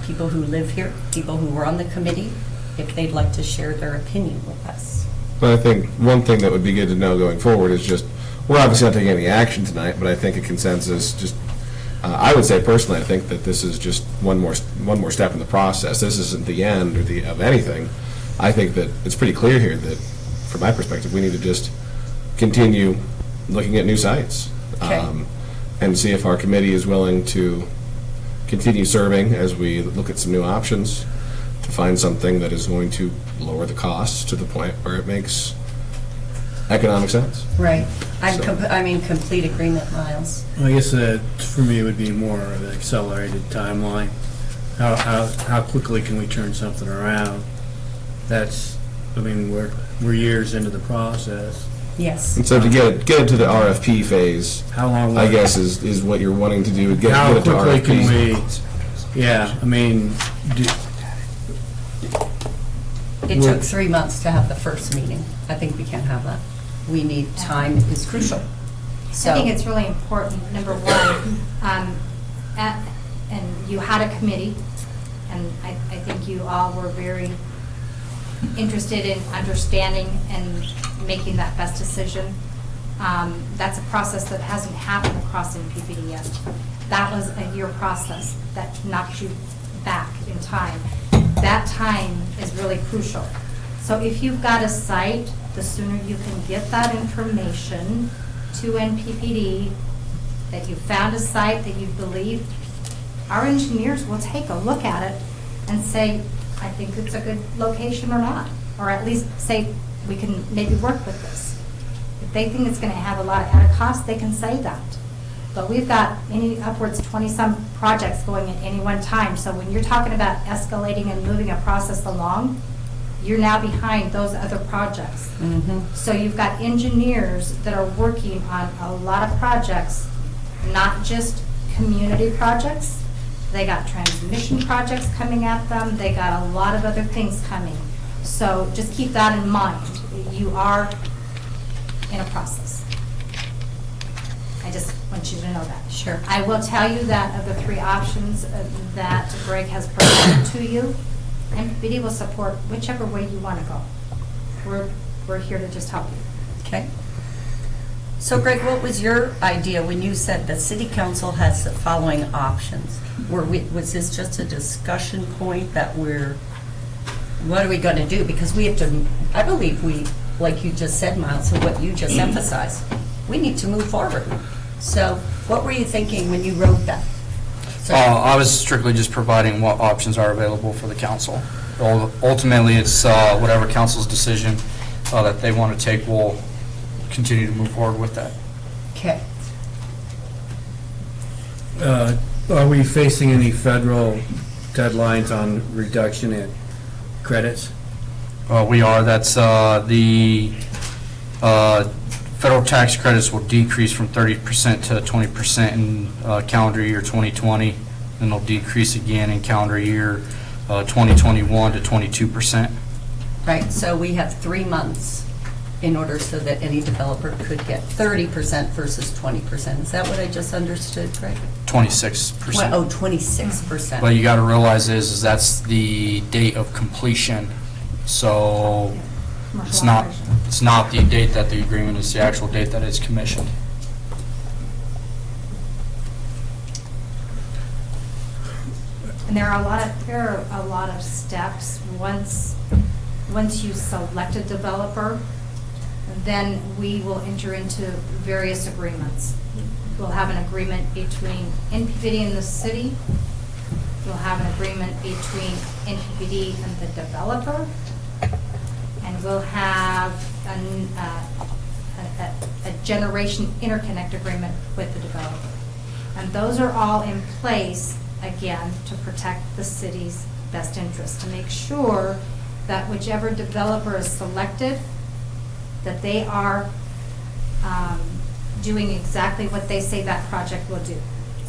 people who live here, people who were on the committee, if they'd like to share their opinion with us. But I think one thing that would be good to know going forward is just, we're obviously not taking any action tonight, but I think a consensus, just, I would say personally, I think that this is just one more step in the process. This isn't the end of anything. I think that it's pretty clear here that, from my perspective, we need to just continue looking at new sites. Okay. And see if our committee is willing to continue serving as we look at some new options to find something that is going to lower the costs to the point where it makes economic sense. Right. I'm in complete agreement, Miles. I guess that, for me, it would be more of an accelerated timeline. How quickly can we turn something around? We're years into the process. Yes. And so to get it to the RFP phase, How long? I guess is what you're wanting to do. How get it to quickly RFP. can we? Yeah, It took 3 months to have the first meeting. I think we can't have that. We need, time is crucial. So I think it's really important, number one, and you had a committee, and I think you all were very interested in understanding and making that best decision. That's a process that hasn't happened across NPPD yet. That was a year process that knocked you back in time. That time is really crucial. So if you've got a site, the sooner you can get that information to NPPD, that you found a site that you believe, our engineers will take a look at it and say, I think it's a good location or not, or at least say, we can maybe work with this. If they think it's going to have a lot of added cost, they can say that. But we've got upwards 20-some projects going at any one time. So when you're talking about escalating and moving a process along, you're now behind those other projects. Mm-hmm. So you've got engineers that are working on a lot of projects, not just community projects. They got transmission projects coming at them. They got a lot of other things coming. So just keep that in mind. You are in a process. I just want you to know that. Sure. I will tell you that of the 3 options that Greg has presented to you, NPPD will support whichever way you want to go. We're here to just help you. Okay. So Greg, what was your idea when you said the city council has the following options? Was this just a discussion point that what are we going to do? Because we have to, I believe like you just said, Miles, and what you just emphasized, we need to move forward. So what were you thinking when you wrote that? I was strictly just providing what options are available for the council. Ultimately, it's whatever council's decision that they want to take, we'll continue to move forward with that. Okay. Are we facing any federal deadlines on reduction in credits? We are, that's the federal tax credits will decrease from 30% to 20% in calendar year 2020, and they'll decrease again in calendar year 2021 to 22%. Right, so we have 3 months in order so that any developer could get 30% versus 20%. Is that what I just understood, Craig? 26%. Well, oh, 26%. But you got to realize is that's the date of completion. So it's not the date that the agreement is, the actual date that it's commissioned. And there are a lot of steps. Once you select a developer, then we will enter into various agreements. We'll have an agreement between NPPD and the city. We'll have an agreement between NPPD and the developer. And we'll have a generation interconnect agreement with the developer. And those are all in place, again, to protect the city's best interest, to make sure that whichever developer is selected, that they are doing exactly what they say that project will do.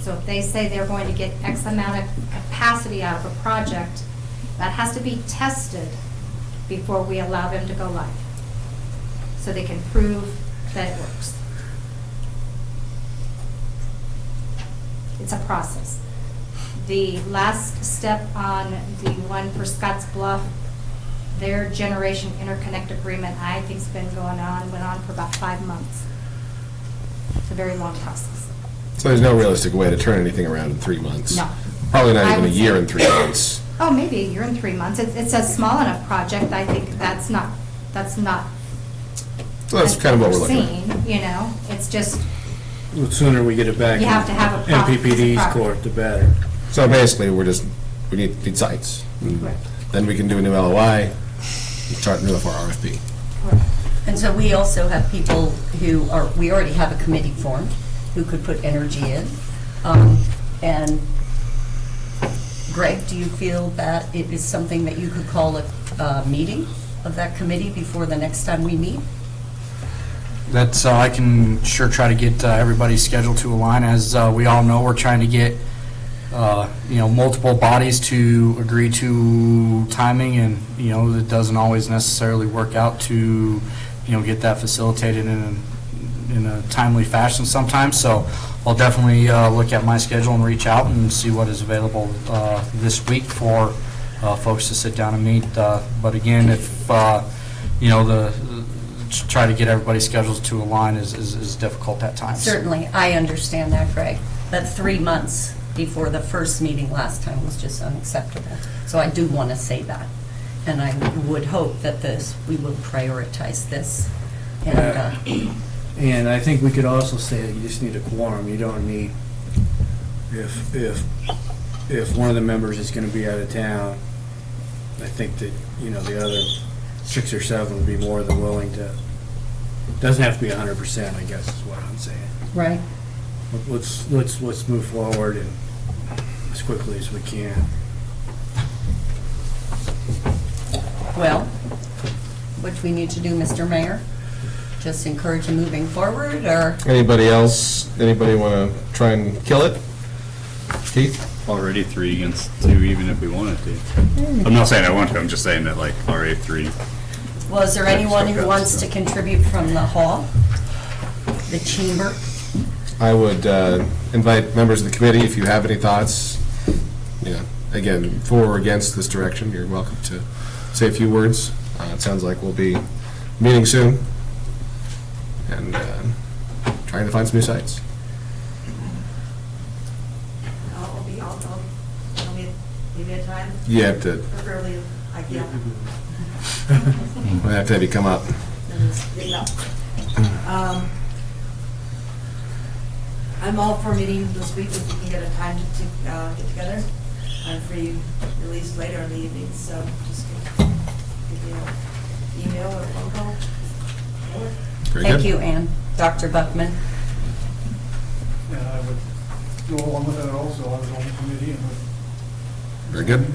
So if they say they're going to get X amount of capacity out of a project, that has to be tested before we allow them to go live, so they can prove that it works. It's a process. The last step on the one for Scotts Bluff, their generation interconnect agreement, I think has went on for about 5 months. It's a very long process. So there's no realistic way to turn anything around in 3 months? No. Probably not I even a would year say- in 3 months. Oh, maybe a year and 3 months. It's a small enough project. I think that's not. So that's kind of what we're looking at. foreseen, you know, it's just, The sooner we get it back You have to have a in proper piece of NPPD's property. court, the better. So basically, we need sites. And Right. then we can do a new LOI, and start a new RFP. And so we also have people who are, we already have a committee formed who could put energy in. And Greg, do you feel that it is something that you could call a meeting of that committee before the next time we meet? That's, I can sure try to get everybody's schedule to align. As we all know, we're trying to get, multiple bodies to agree to timing, and, it doesn't always necessarily work out to, get that facilitated in a timely fashion sometimes. So I'll definitely look at my schedule and reach out and see what is available this week for folks to sit down and meet. But again, if, try to get everybody's schedules to align is difficult at times. Certainly, I understand that, Greg. But 3 months before the first meeting last time was just unacceptable. So I do want to say that. And I would hope that we will prioritize this. And I think we could also say that you just need a quorum. You don't need, if one of the members is going to be out of town, I think that, the other 6 or 7 would be more than willing to, doesn't have to be 100%, I guess is what I'm saying. Right. Let's move forward and as quickly as we can. Well, what do we need to do, Mr. Mayor? Just encourage you moving forward, or? Anybody else? Anybody want to try and kill it? Keith? Already 3 against 2, even if we wanted to. I'm not saying I want to, I'm just saying that, already 3. Well, is there anyone who wants to contribute from the hall, the chamber? I would invite members of the committee, if you have any thoughts, again, for or against this direction, you're welcome to say a few words. It sounds like we'll be meeting soon and trying to find some new sites. I'll give you a time? You have to, Preferably, I can't. we'll have to have you come up. I'm all for meeting this week if we can get a time to get together. I'm free at least later in the evening, so just give me an email or a phone call. Very Thank good. you, Ann. Dr. Buckman? I would go along with that also. I was on the committee and. Very good.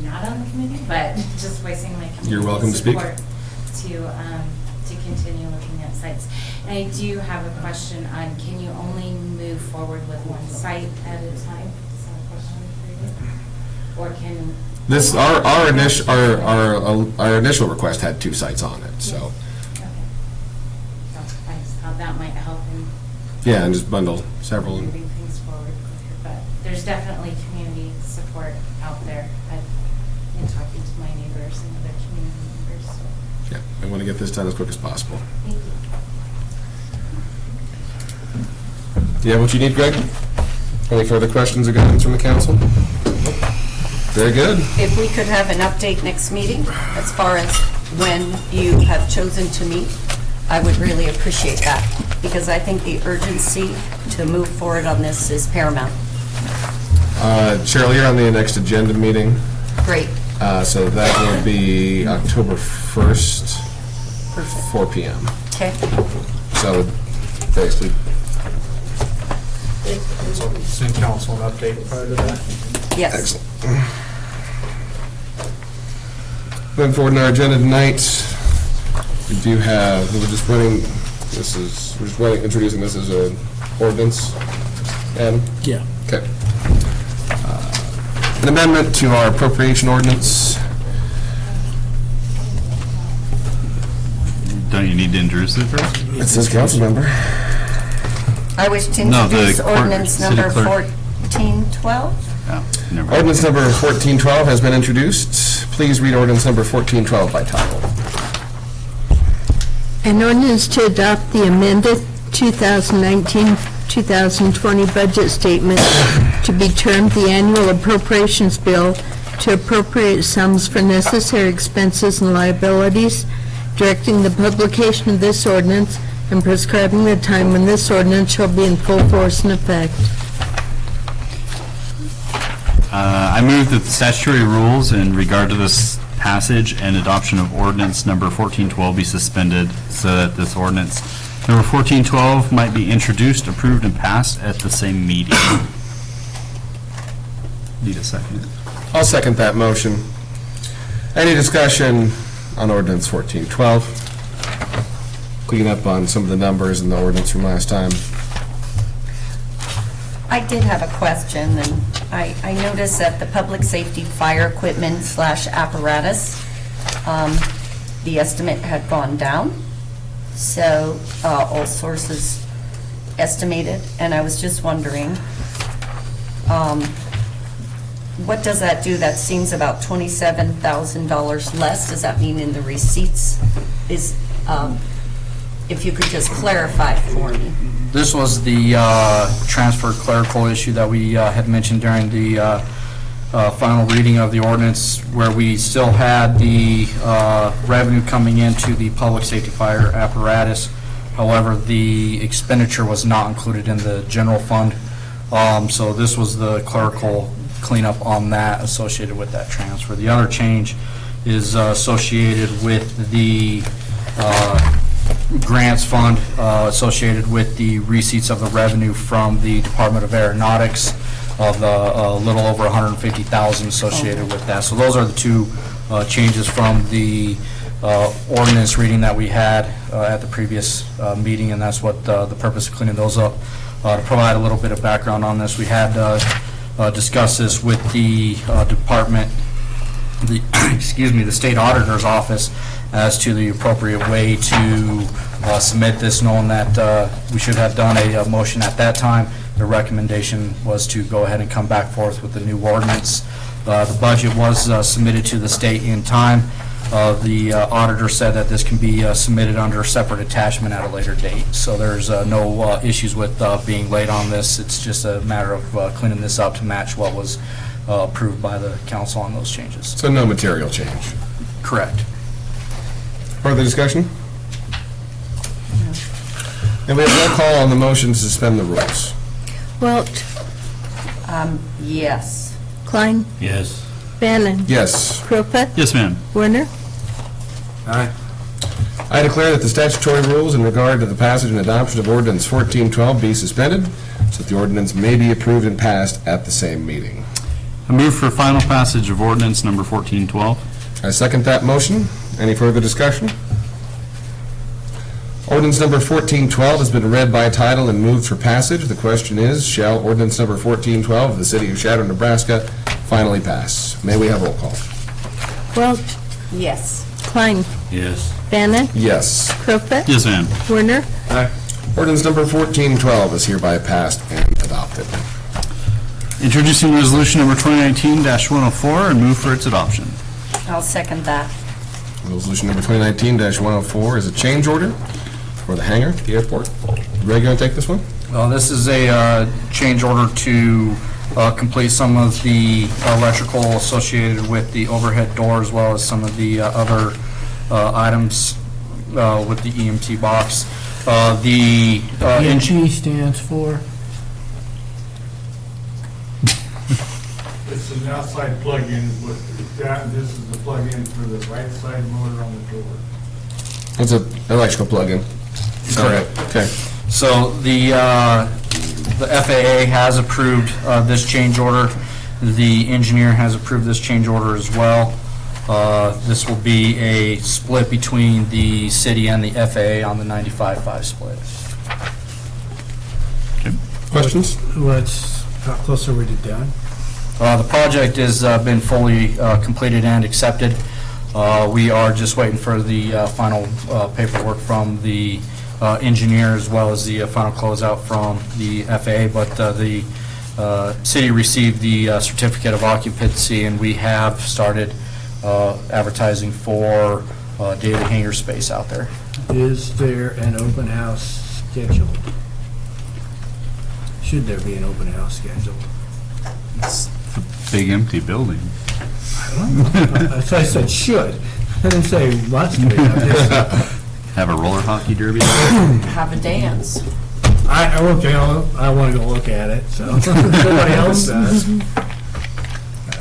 Not on the committee, but just voicing my community You're welcome to speak. support to continue looking at sites. And I do have a question on, can you only move forward with one site at a time? Is that a question for you? Or can? This, our initial request had 2 sites on it, so. Okay. So I just thought that might help in Yeah, and just bundle several. moving things forward quicker. But there's definitely community support out there. I've been talking to my neighbors and other community members, so. Yeah, I want to get this done as quick as possible. Thank you. Do you have what you need, Greg? Any further questions or comments from the council? Very good. If we could have an update next meeting as far as when you have chosen to meet, I would really appreciate that, because I think the urgency to move forward on this is paramount. Cheryl, you're on the next agenda meeting. Great. So that will be October 1st, Perfect. 4 p.m. Okay. So basically, Send council an update prior to that. Yes. excellent. Moving forward in our agenda tonight, we do have, we're just introducing this as an ordinance. Adam? Yeah. Okay. An amendment to our appropriation ordinance. Don't you need to introduce it first? It says council member. I wish to No, the introduce clerk- ordinance city number clerk. 1412. Oh, never mind. Ordinance number 1412 has been introduced. Please read ordinance number 1412 by title. An ordinance to adopt the amended 2019-2020 budget statement to be termed the annual appropriations bill to appropriate sums for necessary expenses and liabilities, directing the publication of this ordinance and prescribing the time when this ordinance shall be in full force and effect. I move that the statutory rules in regard to this passage and adoption of ordinance number 1412 be suspended so that this ordinance number 1412 might be introduced, approved, and passed at the same meeting. Need a second? I'll second that motion. Any discussion on ordinance 1412? Clean up on some of the numbers in the ordinance from last time. I did have a question, and I noticed that the public safety fire equipment / apparatus, the estimate had gone down. So all sources estimated, and I was just wondering, what does that do? That seems about $27,000 less. Does that mean in the receipts is, if you could just clarify for me? This was the transfer clerical issue that we had mentioned during the final reading of the ordinance, where we still had the revenue coming into the public safety fire apparatus. However, the expenditure was not included in the general fund. So this was the clerical cleanup on that associated with that transfer. The other change is associated with the grants fund associated with the receipts of the revenue from the Department of Aeronautics of a little over $150,000 associated with that. So those are the two changes from the ordinance reading that we had at the previous meeting, and that's what the purpose of cleaning those up. To provide a little bit of background on this, we had discussed this with the department, the state auditor's office, as to the appropriate way to submit this, knowing that we should have done a motion at that time. The recommendation was to go ahead and come back forth with the new ordinance. The budget was submitted to the state in time. The auditor said that this can be submitted under a separate attachment at a later date. So there's no issues with being late on this. It's just a matter of cleaning this up to match what was approved by the council on those changes. So no material change. Correct. Further discussion? And we have no call on the motion to suspend the rules. Welch, Yes. Klein, Yes. Bannon, Yes. Crudup, Yes, ma'am. Werner. Aye. I declare that the statutory rules in regard to the passage and adoption of ordinance 1412 be suspended, so that the ordinance may be approved and passed at the same meeting. I move for final passage of ordinance number 1412. I second that motion. Any further discussion? Ordinance number 1412 has been read by title and moved for passage. The question is, shall ordinance number 1412 of the City of Chadron, Nebraska finally pass? May we have roll call? Welch, Yes. Klein, Yes. Bannon, Yes. Crofett, Yes, ma'am. Werner, Ordinance number 1412 is hereby passed and adopted. Introducing resolution number 2019-104 and move for its adoption. I'll second that. Resolution number 2019-104 is a change order for the hangar at the airport. Ray, going to take this one? This is a change order to complete some of the electrical associated with the overhead door, as well as some of the other items with the EMT box. The EMT stands for? It's an outside plug-in, but this is the plug-in for the right side motor on the door. It's an electrical plug-in. Correct. Okay. So the FAA has approved this change order. The engineer has approved this change order as well. This will be a split between the city and the FAA on the 95-5 split. Questions? How close are we to done? The project has been fully completed and accepted. We are just waiting for the final paperwork from the engineer, as well as the final closeout from the FAA, but the city received the certificate of occupancy, and we have started advertising for daily hangar space out there. Is there an open house scheduled? Should there be an open house scheduled? It's a big empty building. I don't know. So I said should. I didn't say must be. I'm just- Have a roller hockey derby? Have a dance. I want to go look at it, so nobody else does.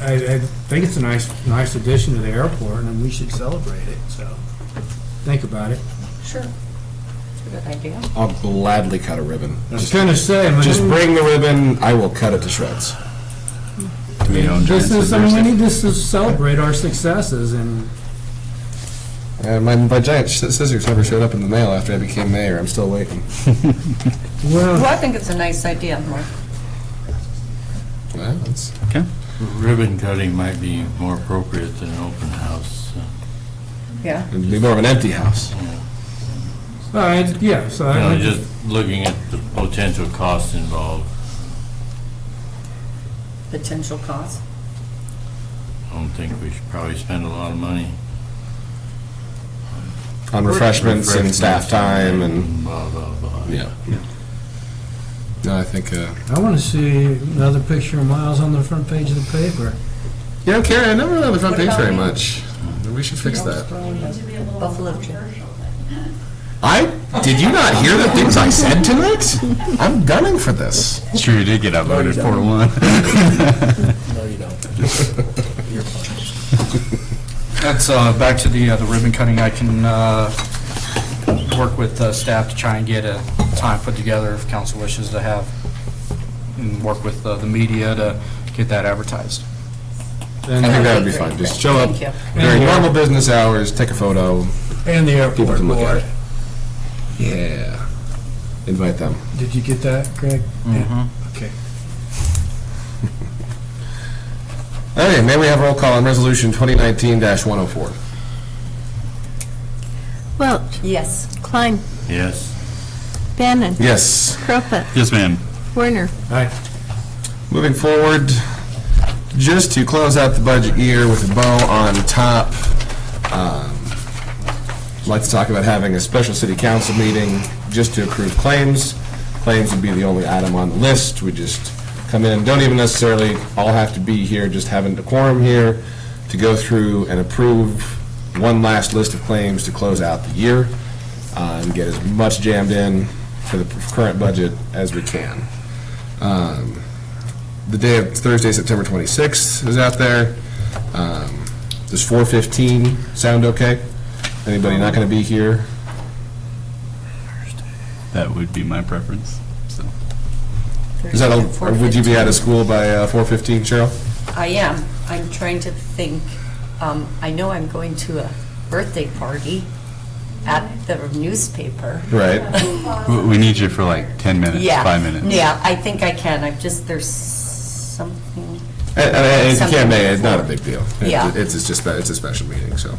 I think it's a nice addition to the airport, and we should celebrate it, so think about it. Sure. It's a good idea. I'll gladly cut a ribbon. I was going to say, Just bring the ribbon, I will cut it to shreds. we need to celebrate our successes, and My giant scissors never showed up in the mail after I became mayor. I'm still waiting. Well, I think it's a nice idea, Mark. Well, that's Okay. Ribbon cutting might be more appropriate than an open house. Yeah. It'd be more of an empty house. yeah. So Just looking at the potential costs involved, Potential cost. I don't think we should probably spend a lot of money. On refreshments and staff time and, Blah, blah, blah. yeah. No, I think, I want to see another picture of Miles on the front page of the paper. yeah, Karen, I never really on the front page very much. We should fix that. Buffalo Chill. Did you not hear the things I said tonight? I'm gunning for this. It's true, you did get outvoted 4-1. No, you don't. That's back to the ribbon cutting. I can work with staff to try and get a time put together if council wishes to have, and work with the media to get that advertised. I think that would be fine. Just show up Thank you. during normal business hours, take a photo. And the People airport can look at board. it. Yeah. Invite them. Did you get that, Greg? Yeah. Okay. Okay, may we have roll call on resolution 2019-104? Welch, Yes. Klein, Yes. Bannon, Yes. Crofett, Yes, ma'am. Werner. Aye. Moving forward, just to close out the budget year with a bow on top, I'd like to talk about having a special city council meeting just to approve claims. Claims would be the only item on the list. We just come in, don't even necessarily all have to be here, just having decorum here to go through and approve one last list of claims to close out the year and get as much jammed in for the current budget as we can. The day of Thursday, September 26th is out there. Does 4:15 sound okay? Anybody not going to be here? That would be my preference, so. Is that, or would you be out of school by 4:15, Cheryl? I am. I'm trying to think. I know I'm going to a birthday party at the newspaper. Right. We need you for like 10 minutes, Yeah. 5 minutes. Yeah, I think I can. There's something. And if you can't make it, it's not a big deal. Yeah. It's a special meeting, so.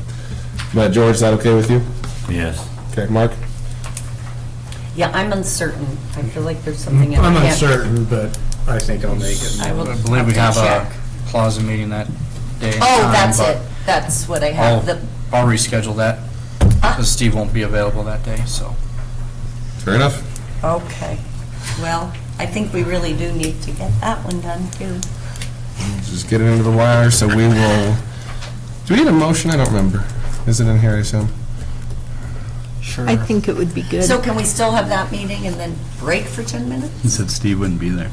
But George, is that okay with you? Yes. Okay, Mark? Yeah, I'm uncertain. I feel like there's something I I'm can't. uncertain, but I think I'll make it. I will I believe we have have to a check. plaza meeting that day and Oh, time, that's but it. That's what I have. I'll reschedule that, because Steve won't be available that day, so. Fair enough. Okay. Well, I think we really do need to get that one done, too. Just get it into the wire, so we will, do we need a motion? I don't remember. Is it in here, I assume? Sure. I think it would be good. So can we still have that meeting and then break for 10 minutes? He said Steve wouldn't be there.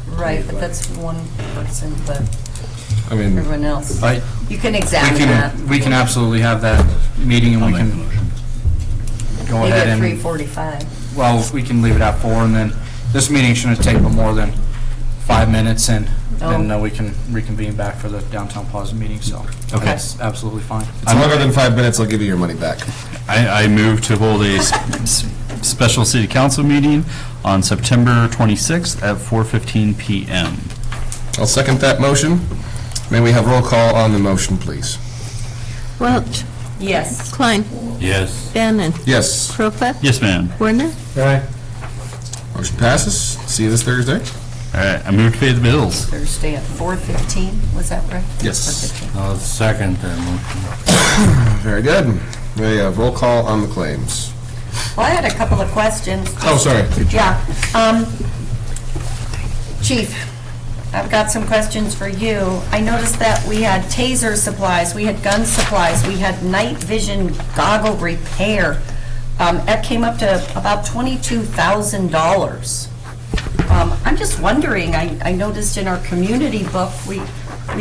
Right, but that's one person, but I mean, everyone else. I- You can examine that. We can absolutely have that meeting, and I'll we make a can motion. go Maybe ahead at and, 3:45. well, we can leave it at 4, and then this meeting shouldn't take but more than 5 minutes, and then we can reconvene back for the downtown plaza meeting, so. Okay. That's absolutely fine. it's longer than 5 minutes, I'll give you your money back. I move to hold a special city council meeting on September 26th at 4:15 PM. I'll second that motion. May we have roll call on the motion, please? Welch, Yes. Klein, Yes. Bannon, Yes. Profit, Yes, ma'am. Werner, Aye. Motion passes. See you this Thursday. All right, I move to pay the bills. Thursday at 4:15, was that right? Yes. 4:15. I'll second that motion. Very good. May we have roll call on the claims? Well, I had a couple of questions. Oh, sorry. Yeah. Chief, I've got some questions for you. I noticed that we had taser supplies, we had gun supplies, we had night vision goggle repair. That came up to about $22,000. I'm just wondering, I noticed in our community book, we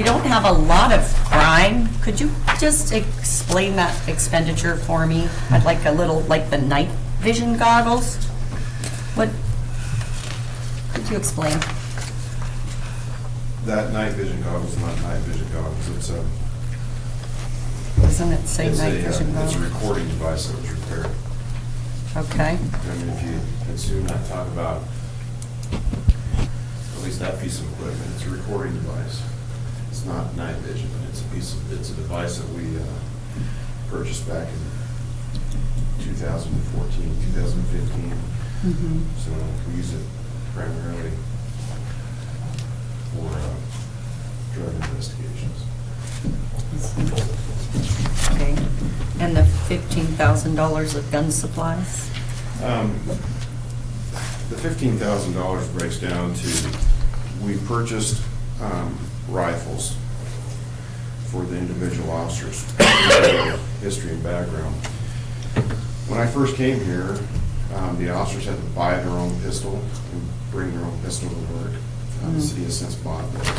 don't have a lot of crime. Could you just explain that expenditure for me? I'd like a little, like the night vision goggles. What, could you explain? That night vision goggles is not night vision goggles, it's a, Doesn't it say it's night a, vision it's a goggles? recording device that was repaired. Okay. I mean, if you assume not talk about at least that piece of equipment, it's a recording device. It's not night vision, but it's a device that we purchased back in 2014, 2015. Mhm. So we use it primarily for drug investigations. Okay. And the $15,000 of gun supplies? The $15,000 breaks down to, we purchased rifles for the individual officers, history and background. When I first came here, the officers had to buy their own pistol and bring their own pistol to work. The city has since bought those.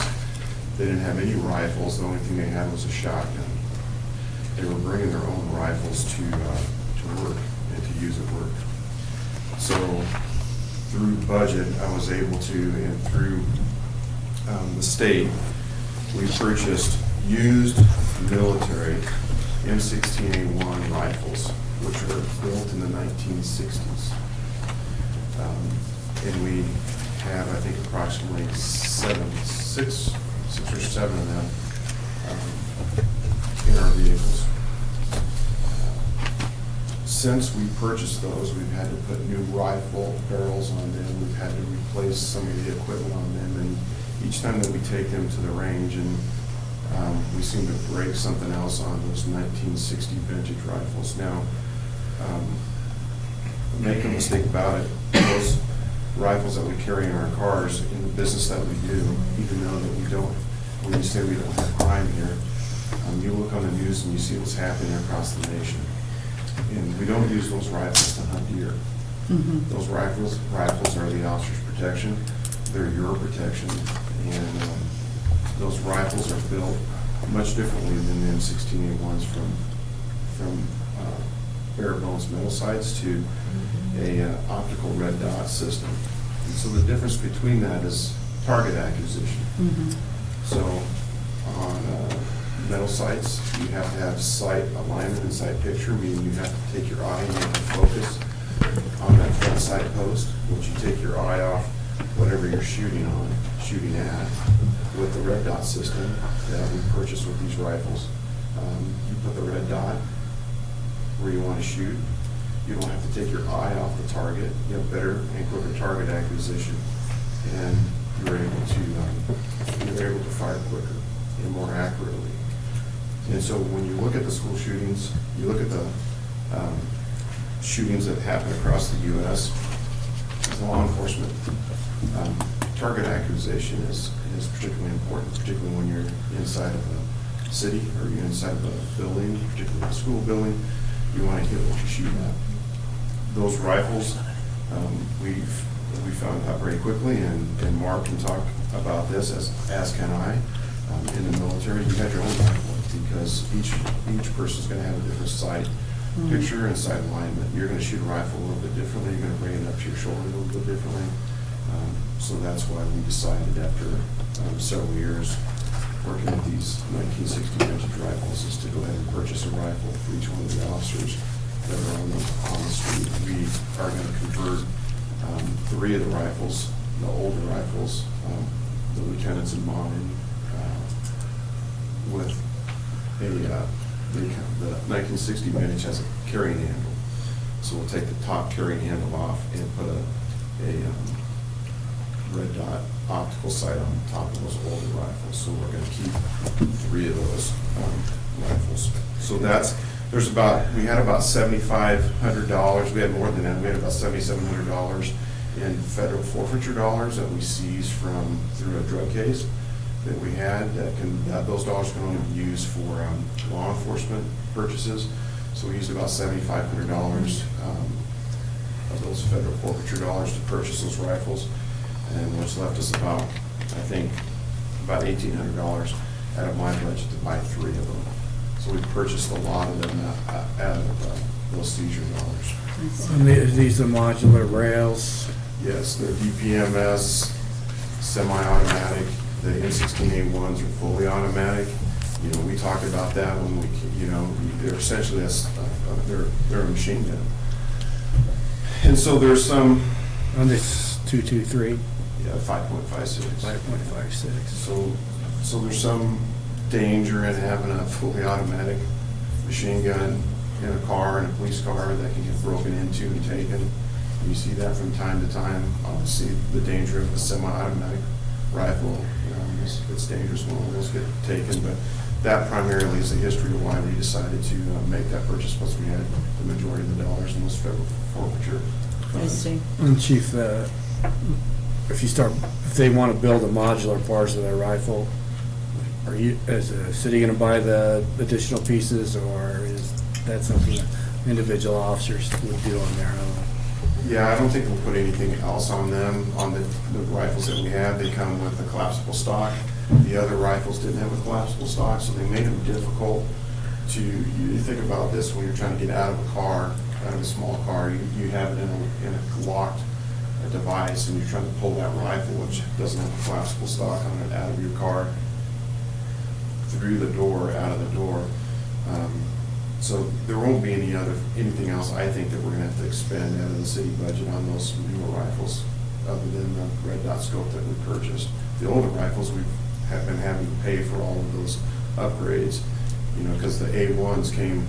They didn't have any rifles. The only thing they had was a shotgun. They were bringing their own rifles to work and to use at work. So through the budget, I was able to, and through the state, we purchased used military M16A1 rifles, which were built in the 1960s. And we have, I think, approximately six or seven of them in our vehicles. Since we purchased those, we've had to put new rifle barrels on them. We've had to replace some of the equipment on them. And each time that we take them to the range, and we seem to break something else on those 1960 vintage rifles. Now, make no mistake about it, those rifles that we carry in our cars, in the business that we do, even though that we don't, when you say we don't have crime here, you look on the news and you see what's happening across the nation. And we don't use those rifles to hunt deer. Those rifles are the officer's protection. They're your protection. And those rifles are built much differently than the M16A1s from bare bones metal sights to a optical red dot system. And so the difference between that is target acquisition. So on metal sights, you have to have sight alignment and sight picture, meaning you have to take your eye and make a focus on that front sight post. Once you take your eye off whatever you're shooting at, with the red dot system that we purchased with these rifles, you put the red dot where you want to shoot. You don't have to take your eye off the target. You have better and quicker target acquisition, and you're able to fire quicker and more accurately. And so when you look at the school shootings, you look at the shootings that happen across the U.S., law enforcement target acquisition is particularly important, particularly when you're inside of a city or you're inside of a building, particularly a school building. You want to hit what you shoot at. Those rifles, we found out very quickly, and Mark can talk about this, as can I. In the military, you have your own rifle because each person's going to have a different sight picture and sight alignment. You're going to shoot a rifle a little bit differently. You're going to bring it up to your shoulder a little bit differently. So that's why we decided after several years working with these 1960 vintage rifles is to go ahead and purchase a rifle for each one of the officers that are on the street. We are going to convert 3 of the rifles, the older rifles, the lieutenants in mine, with the 1960 vintage has a carrying handle. So we'll take the top carrying handle off and put a red dot optical sight on top of those older rifles. So we're going to keep 3 of those rifles. So we had about $7,500. We had more than that. We had about $7,700 in federal forfeiture dollars that we seized through a drug case that we had. Those dollars can only be used for law enforcement purchases. So we used about $7,500 of those federal forfeiture dollars to purchase those rifles, and which left us about, I think, about $1,800 out of my budget to buy 3 of them. So we purchased a lot of them out of those seizure dollars. And these are modular rails? Yes, they're DPMS, semi-automatic. The M16A1s are fully automatic. You know, we talked about that when they're essentially they're a machine gun. And so there's some on this 223. Yeah, 5.56. 5.56. So there's some danger in having a fully automatic machine gun in a car, in a police car, that can get broken into and taken. You see that from time to time. Obviously, the danger of a semi-automatic rifle, it's dangerous when one of those get taken, but that primarily is the history of why we decided to make that purchase, plus we had the majority of the dollars in those federal forfeiture. I see. And Chief, if they want to build a modular parts of their rifle, are you, as a city, going to buy the additional pieces, or is that something that individual officers would do on their own? Yeah, I don't think we'll put anything else on them. On the rifles that we have, they come with a collapsible stock. The other rifles didn't have a collapsible stock, so they made them difficult to, you think about this when you're trying to get out of a car, out of a small car, you have it in a locked device, and you're trying to pull that rifle, which doesn't have a collapsible stock on it, out of your car, through the door, out of the door. So there won't be anything else, I think, that we're going to have to expend out of the city budget on those newer rifles, other than the red dot scope that we purchased. The older rifles, we have been having to pay for all of those upgrades, because the A1s came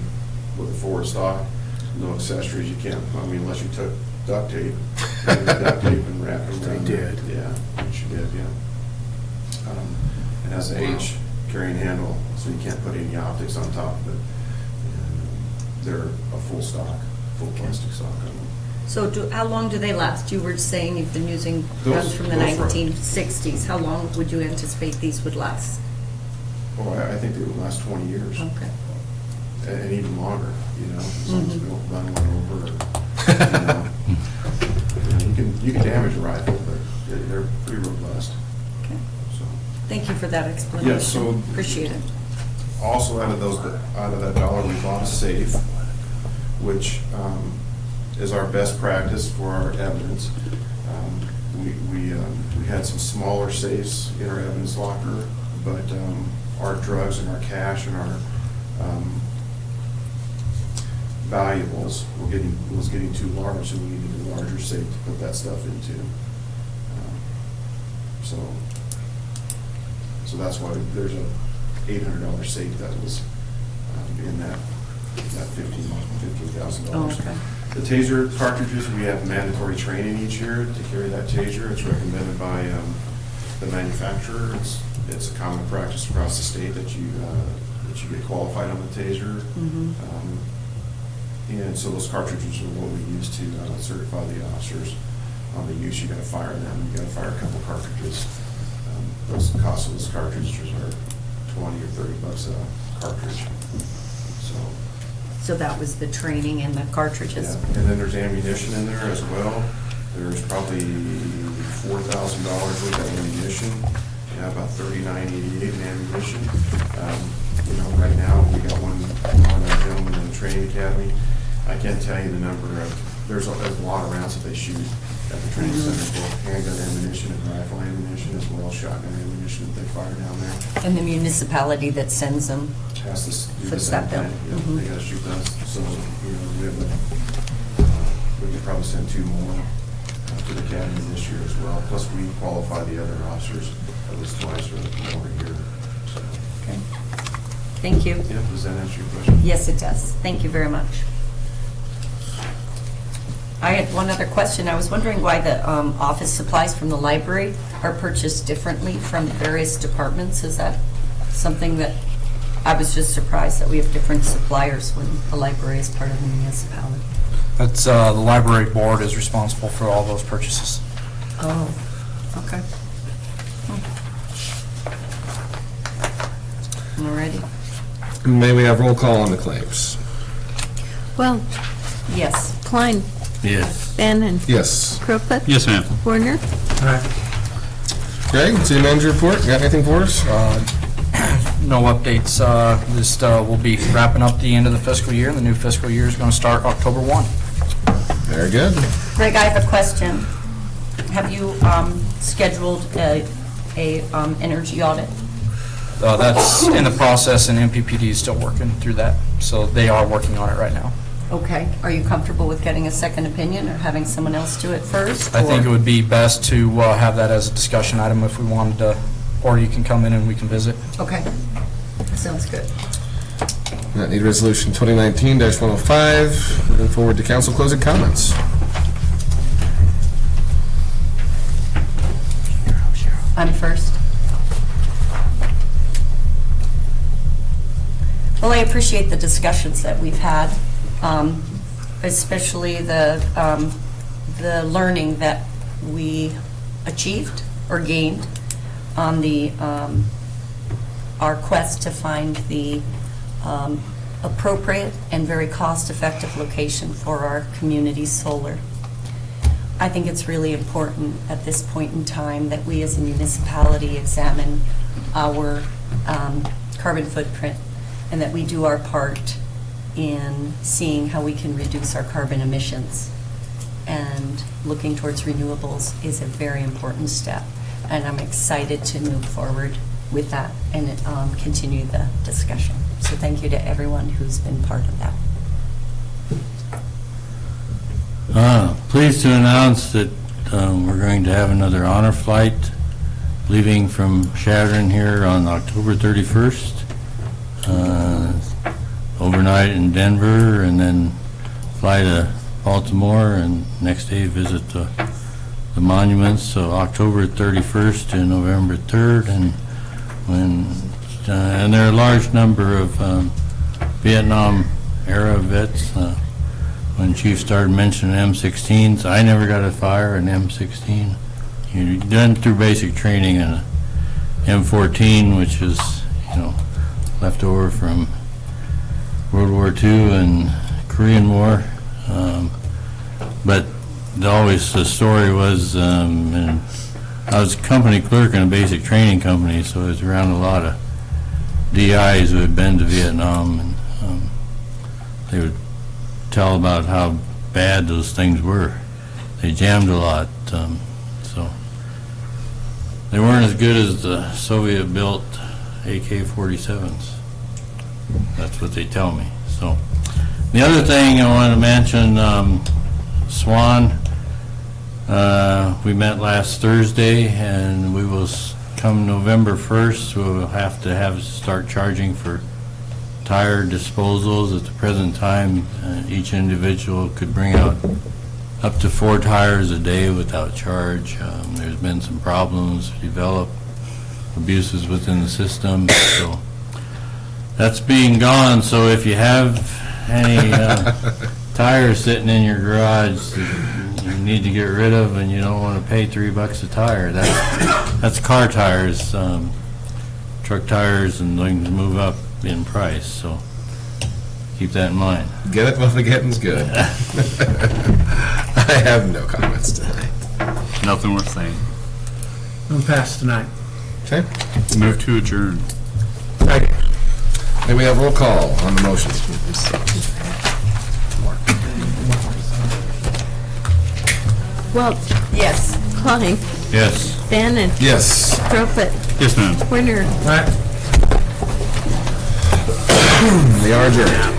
with a forward stock, no accessories. You can't, unless you took duct tape, and wrapped it around. They did. Yeah, which you did, yeah. It has a H carrying handle, so you can't put any optics on top of it. They're a full plastic stock on them. So how long do they last? You were saying you've been using guns from the 1960s. How long would you anticipate these would last? Oh, I think they would last 20 years. Okay. And even longer, as long as we don't run one over. You can damage a rifle, but they're pretty robust. Okay. So. Thank you for that explanation. Yes, so appreciate it. Also, out of that dollar, we bought a safe. which is our best practice for our evidence. We had some smaller safes in our evidence locker, but our drugs and our cash and our valuables was getting too large, so we needed a larger safe to put that stuff into. So that's why there's a $800 safe that was in that $15,000. Oh, okay. The taser cartridges, we have mandatory training each year to carry that taser. It's recommended by the manufacturer. It's a common practice across the state that you get qualified on the taser. And so those cartridges are what we use to certify the officers on the use. You got to fire them. You got to fire a couple cartridges. The cost of those cartridges are $20 or $30 a cartridge. So that was the training and the cartridges. Yeah. And then there's ammunition in there as well. There's probably $4,000 worth of ammunition. You have about $39.88 in ammunition. Right now we got one gentleman in the training academy. I can't tell you the number of. There's a lot of rounds that they shoot at the training center, both handgun ammunition and rifle ammunition, as well as shotgun ammunition that they fire down there. And the municipality that sends them has to do foots the that same bill. thing. Yeah, they gotta shoot us. So, we could probably send 2 more to the academy this year as well. Plus, we qualify the other officers at least twice or more a year. So. Okay. Thank you. Yeah, does that answer your question? Yes, it does. Thank you very much. I had one other question. I was wondering why the office supplies from the library are purchased differently from various departments. Is that something that, I was just surprised that we have different suppliers when the library is part of the municipality? That's, the library board is responsible for all those purchases. Oh, okay. Alrighty. May we have roll call on the claims? Well, Yes. Klein, Yes. Bannon, Yes. Crumpet, Yes, ma'am. Warner. Greg, city manager report, got anything for us? No updates. Just we'll be wrapping up the end of the fiscal year. The new fiscal year is going to start October 1. Very good. Greg, I have a question. Have you scheduled a energy audit? That's in the process, and MPPD is still working through that. So they are working on it right now. Okay. Are you comfortable with getting a second opinion or having someone else do it first? I think it would be best to have that as a discussion item if we wanted to, or you can come in and we can visit. Okay. Sounds good. Need resolution 2019-105. Moving forward to council closing comments. I'm first. Well, I appreciate the discussions that we've had, especially the learning that we achieved or gained on the our quest to find the appropriate and very cost-effective location for our community solar. I think it's really important at this point in time that we as a municipality examine our carbon footprint and that we do our part in seeing how we can reduce our carbon emissions. And looking towards renewables is a very important step. And I'm excited to move forward with that and continue the discussion. So thank you to everyone who's been part of that. Pleased to announce that we're going to have another honor flight leaving from Chadron here on October 31st. Overnight in Denver and then fly to Baltimore and next day visit the monuments. So October 31st to November 3rd, and there are a large number of Vietnam era vets. When Chief started mentioning M16s, I never got to fire an M16. You're done through basic training in a M14, which is, left over from World War II and Korean War. But always the story was, and I was a company clerk in a basic training company, so I was around a lot of DIs who had been to Vietnam, and they would tell about how bad those things were. They jammed a lot, so. They weren't as good as the Soviet-built AK-47s. That's what they tell me, so. The other thing I want to mention, Swan, we met last Thursday, and we will, come November 1st, we'll have to start charging for tire disposals. At the present time, each individual could bring out up to 4 tires a day without charge. There's been some problems developed, abuses within the system, so that's being gone. So if you have any tires sitting in your garage that you need to get rid of and you don't want to pay $3 a tire, that's car tires. Truck tires and things move up in price, so keep that in mind. Get it while the getting's good. I have no comments tonight. Nothing worth saying. I'm past tonight. Okay. Move to adjourn. May we have roll call on the motion? Walt. Yes. Klein. Yes. Bannon. Yes. Trumpet. Yes, ma'am. Winter. We are adjourned.